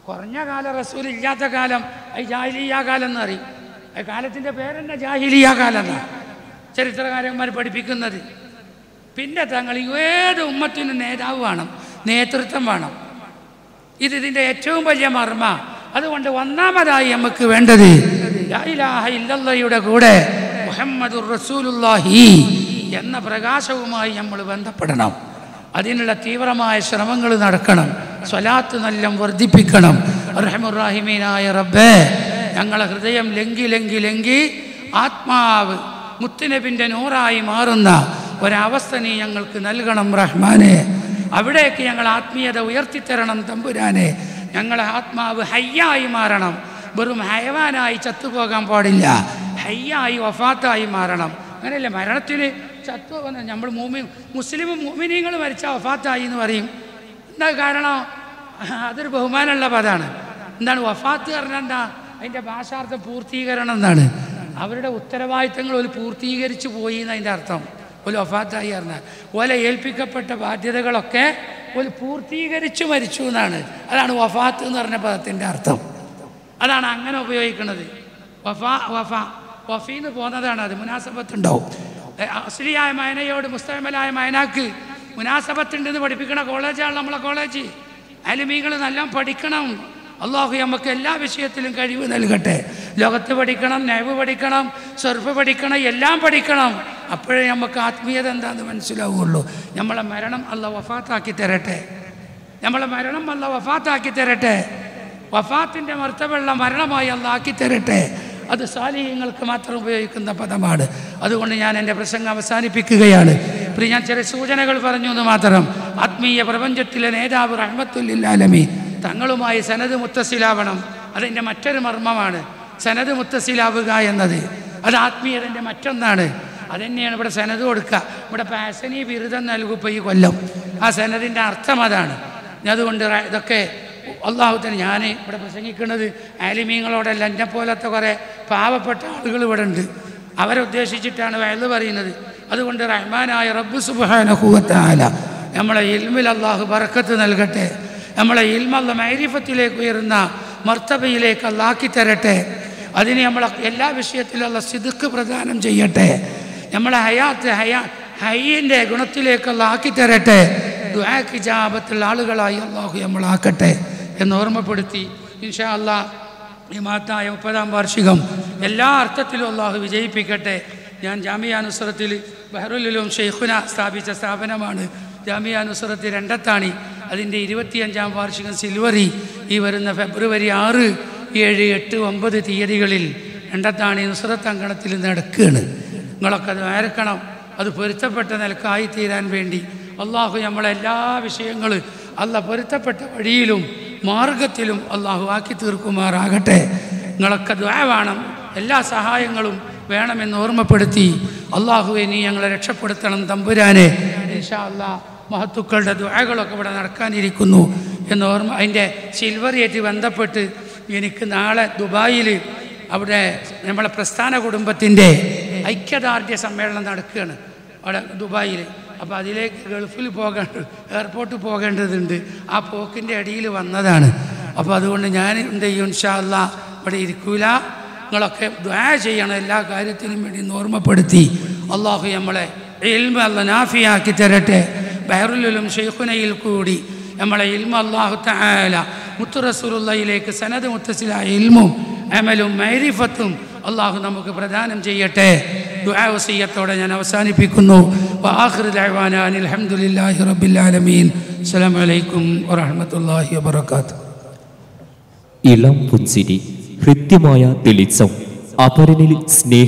കുറഞ്ഞ കാലം റസൂലില്ലാത്ത കാലം അത് ജാഹിലിയ്യ കാലം എന്ന് പറയും. ആ കാലത്തിൻ്റെ പേരെന്നെ ജാഹിലിയ്യ കാലം എന്നാണ് ചരിത്രകാരന്മാർ പഠിപ്പിക്കുന്നത്. പിന്നെ തങ്ങൾ ഏത് ഉമ്മത്തിനും നേതാവ് വേണം, നേതൃത്വം വേണം. ഇതിൻ്റെ ഏറ്റവും വലിയ മർമ്മ. അതുകൊണ്ട് ഒന്നാമതായി നമുക്ക് വേണ്ടത് ലാ ഇലാഹ ഇല്ലല്ലാഹയുടെ കൂടെ മുഹമ്മദുർ റസൂലുള്ളാഹി എന്ന പ്രകാശവുമായി നമ്മൾ ബന്ധപ്പെടണം. അതിനുള്ള തീവ്രമായ ശ്രമങ്ങൾ നടക്കണം. സ്വലാത്ത് നല്ല വർദ്ധിപ്പിക്കണം. റഹ്മുർ-റഹീമീനായ റബ്ബേ, ഞങ്ങളെ ഹൃദയം ലംഘി ആത്മാവ് മുത്തുനബിൻ്റെ നൂറായി മാറുന്ന ഒരവസ്ഥ നീ ഞങ്ങൾക്ക് നൽകണം റഹ്മാനെ. അവിടേക്ക് ഞങ്ങൾ ആത്മീയത ഉയർത്തിത്തരണം തമ്പുരാനെ. ഞങ്ങളെ ആത്മാവ് ഹയ്യായി മാറണം. വെറും ഹയവാനായി ചത്തുപോകാൻ പാടില്ല. ഹയ്യായി വഫാത്തായി മാറണം. അങ്ങനെയല്ലേ മരണത്തിന് ചത്തുപോകുന്ന നമ്മൾ മുസ്ലിം മുഅ്മിനീങ്ങൾ മരിച്ചാൽ വഫാത്തായി എന്ന് പറയും. എന്താ കാരണം? അതൊരു ബഹുമാനമുള്ള പദമാണ്. എന്താണ് വഫാത്ത് പറഞ്ഞാൽ? എന്താ അതിൻ്റെ ഭാഷാർത്ഥം? പൂർത്തീകരണം എന്നാണ്. അവരുടെ ഉത്തരവാദിത്തങ്ങൾ ഒരു പൂർത്തീകരിച്ചു പോയി എന്നതിൻ്റെ അർത്ഥം. ഒരു വഫാത്തായി പറഞ്ഞാൽ ഓലെ ഏൽപ്പിക്കപ്പെട്ട ബാധ്യതകളൊക്കെ ഒരു പൂർത്തീകരിച്ചു മരിച്ചു എന്നാണ്. അതാണ് വഫാത്ത് എന്ന് പറഞ്ഞ പദത്തിൻ്റെ അർത്ഥം. അതാണ് അങ്ങനെ ഉപയോഗിക്കുന്നത്. വഫീന്ന് പോകുന്നതാണ്. അത് മുനാസബത്തുണ്ടാവും. അസ്ലിയായ മയനയോട് മുസ്തഅമലായ മയനാക്ക് മുനാസബത്തുണ്ടെന്ന് പഠിപ്പിക്കണ കോളേജാണ് നമ്മളെ കോളേജ്. അലിമീങ്ങൾ നല്ല പഠിക്കണം. അള്ളാഹു നമുക്ക് എല്ലാ വിഷയത്തിലും കഴിവ് നൽകട്ടെ. ലോകത്ത് പഠിക്കണം, നഹ്വ് പഠിക്കണം, സർഫ് പഠിക്കണം, എല്ലാം പഠിക്കണം. അപ്പോഴേ നമുക്ക് ആത്മീയത എന്താണെന്ന് മനസ്സിലാവുകയുള്ളൂ. നമ്മളെ മരണം അള്ളാഹ് വഫാത്താക്കി തരട്ടെ. നമ്മളെ മരണം അള്ളാഹ് വഫാത്താക്കി തരട്ടെ. വഫാത്തിൻ്റെ മർത്തബയുള്ള മരണമായി അള്ളാഹ് ആക്കി തരട്ടെ. അത് സാലിഹ്യങ്ങൾക്ക് മാത്രം ഉപയോഗിക്കുന്ന പദമാണ്. അതുകൊണ്ട് ഞാൻ എൻ്റെ പ്രസംഗം അവസാനിപ്പിക്കുകയാണ്. ഞാൻ ചില സൂചനകൾ പറഞ്ഞു എന്ന് മാത്രം. ആത്മീയ പ്രപഞ്ചത്തിലെ നേതാവ് റഹ്മത്തുൽ ലിൽ ആലമീൻ തങ്ങളുമായി സനദ് മുത്തസിലാവണം. അതിൻ്റെ മറ്റൊരു മർമ്മമാണ് സനദ് മുത്തസിലാവുക എന്നത്. അത് ആത്മീയതൻ്റെ മറ്റൊന്നാണ്. അതുതന്നെയാണ് ഇവിടെ സനദ് കൊടുക്കുക. ഇവിടെ പാസനി ബിരുദം നൽകും ഇപ്പോൾ ഈ കൊല്ലം. ആ സനദിൻ്റെ അർത്ഥം അതാണ്. അതുകൊണ്ട് ഇതൊക്കെ അള്ളാഹു തന്നെ ഞാൻ ഇവിടെ പ്രസംഗിക്കുന്നത് ആലിമീങ്ങളോടല്ല. എന്നെ പോലത്തെ കുറേ പാവപ്പെട്ട ആളുകൾ ഇവിടെ ഉണ്ട്. അവരെ ഉദ്ദേശിച്ചിട്ടാണ് വയല് പറയുന്നത്. അതുകൊണ്ട് റഹ്മാനായ റബ്ബ് സുബ്ഹാനഹു വ തആല നമ്മളെ ഇൽമിൽ അള്ളാഹു ബറക്കത്ത് നൽകട്ടെ. നമ്മളെ ഇൽമല്ല മഅരിഫത്തിലേക്ക് ഉയരുന്ന മർത്തബയിലേക്ക് അള്ളാഹി തരട്ടെ. അതിന് നമ്മളെ എല്ലാ വിഷയത്തിലുള്ള സിദ്ഖ് പ്രദാനം ചെയ്യട്ടെ. നമ്മളെ ഹയ്യിൻ്റെ ഗുണത്തിലേക്ക് അള്ളാഹി തരട്ടെ. ദുആക്ക് ഇജാബത്തുള്ള ആളുകളായി അള്ളാഹു നമ്മളാക്കട്ടെ എന്ന് ഓർമ്മപ്പെടുത്തി ഇൻഷാ അല്ലാഹ് ഈ മഹത്തായ 30-ാം വാർഷികം എല്ലാ അർത്ഥത്തിലും അള്ളാഹു വിജയിപ്പിക്കട്ടെ. ഞാൻ ജാമിയ നുസ്രത്തിൽ ബഹ്റുൽ ഉലൂം ഷെയ്ഖുന സ്ഥാപിച്ച സ്ഥാപനമാണ് ജാമിയ നുസ്രത്ത് രണ്ടത്താണി. അതിൻ്റെ 25-ാം വാർഷികം സിൽവറി ഈ വരുന്ന ഫെബ്രുവരി 6, 7, 8, 9 തീയതികളിൽ രണ്ടത്താണി നുസ്രത്ത് അങ്കണത്തിൽ നടക്കുകയാണ്. നിങ്ങളൊക്കെ അത് ആരക്കണം. അത് പൊരുത്തപ്പെട്ട നിലക്കായിത്തീരാൻ വേണ്ടി അള്ളാഹു നമ്മളെല്ലാ വിഷയങ്ങളും അള്ളാഹ് പൊരുത്തപ്പെട്ട വഴിയിലും മാർഗത്തിലും അള്ളാഹു ആക്കി തീർക്കുമാറാകട്ടെ. നിങ്ങളൊക്കെ ദുആ വേണം. എല്ലാ സഹായങ്ങളും വേണമെന്ന് ഓർമ്മപ്പെടുത്തി അള്ളാഹുവെ നീ ഞങ്ങളെ രക്ഷപ്പെടുത്തണം തമ്പുരാനെ. ഇൻഷാ അല്ലാഹ് മഹത്തുക്കളുടെ ദുആകളൊക്കെ ഇവിടെ നടക്കാനിരിക്കുന്നു എന്ന് ഓർമ്മ. അതിൻ്റെ സിൽവറിയായിട്ട് ബന്ധപ്പെട്ട് എനിക്ക് നാളെ ദുബായിൽ അവിടെ നമ്മളെ പ്രസ്ഥാന കുടുംബത്തിൻ്റെ ഐക്യദാർഢ്യ സമ്മേളനം നടക്കുകയാണ് അവിടെ ദുബായിൽ. അപ്പോൾ അതിലേക്ക് ഗൾഫിൽ എയർപോർട്ടിൽ പോകേണ്ടതുണ്ട്. ആ പോക്കിൻ്റെ അടിയിൽ വന്നതാണ്. അപ്പോൾ അതുകൊണ്ട് ഞാൻ എന്ത് ചെയ്യും? ഇൻഷാ അല്ലാഹ് ഇവിടെ ഇരിക്കൂല. നിങ്ങളൊക്കെ ദുആ ചെയ്യണം എല്ലാ കാര്യത്തിനും വേണ്ടി ഓർമ്മപ്പെടുത്തി അള്ളാഹു നമ്മളെ ഇൽമ് അല്ലാഹ് നാഫിയാക്കി തരട്ടെ. ബഹ്റുൽ ഉലൂം ഷെയ്ഖുനയിൽ കൂടി നമ്മളെ ഇൽമ് അല്ലാഹു തആല മുത്തു റസൂലുള്ളാഹിയിലേക്ക് സനദ് മുത്തസിലായ ഇൽമും അമലും മഅരിഫത്തും അള്ളാഹു നമുക്ക് പ്രദാനം ചെയ്യട്ടെ. ദുആ വസിയ്യത്തോടെ ഞാൻ അവസാനിപ്പിക്കുന്നു. വആഖിറു ദഅവാനാ അനിൽ ഹംദുലില്ലാഹി റബ്ബിൽ ആലമീൻ. അസ്സലാമു അലൈക്കും വറഹ്മത്തുള്ളാഹി വബറകാതുഹു. ഇളം പുഞ്ചിരി, ഹൃദ്യമായ തെളിച്ചം, അപരനിൽ സ്നേഹം.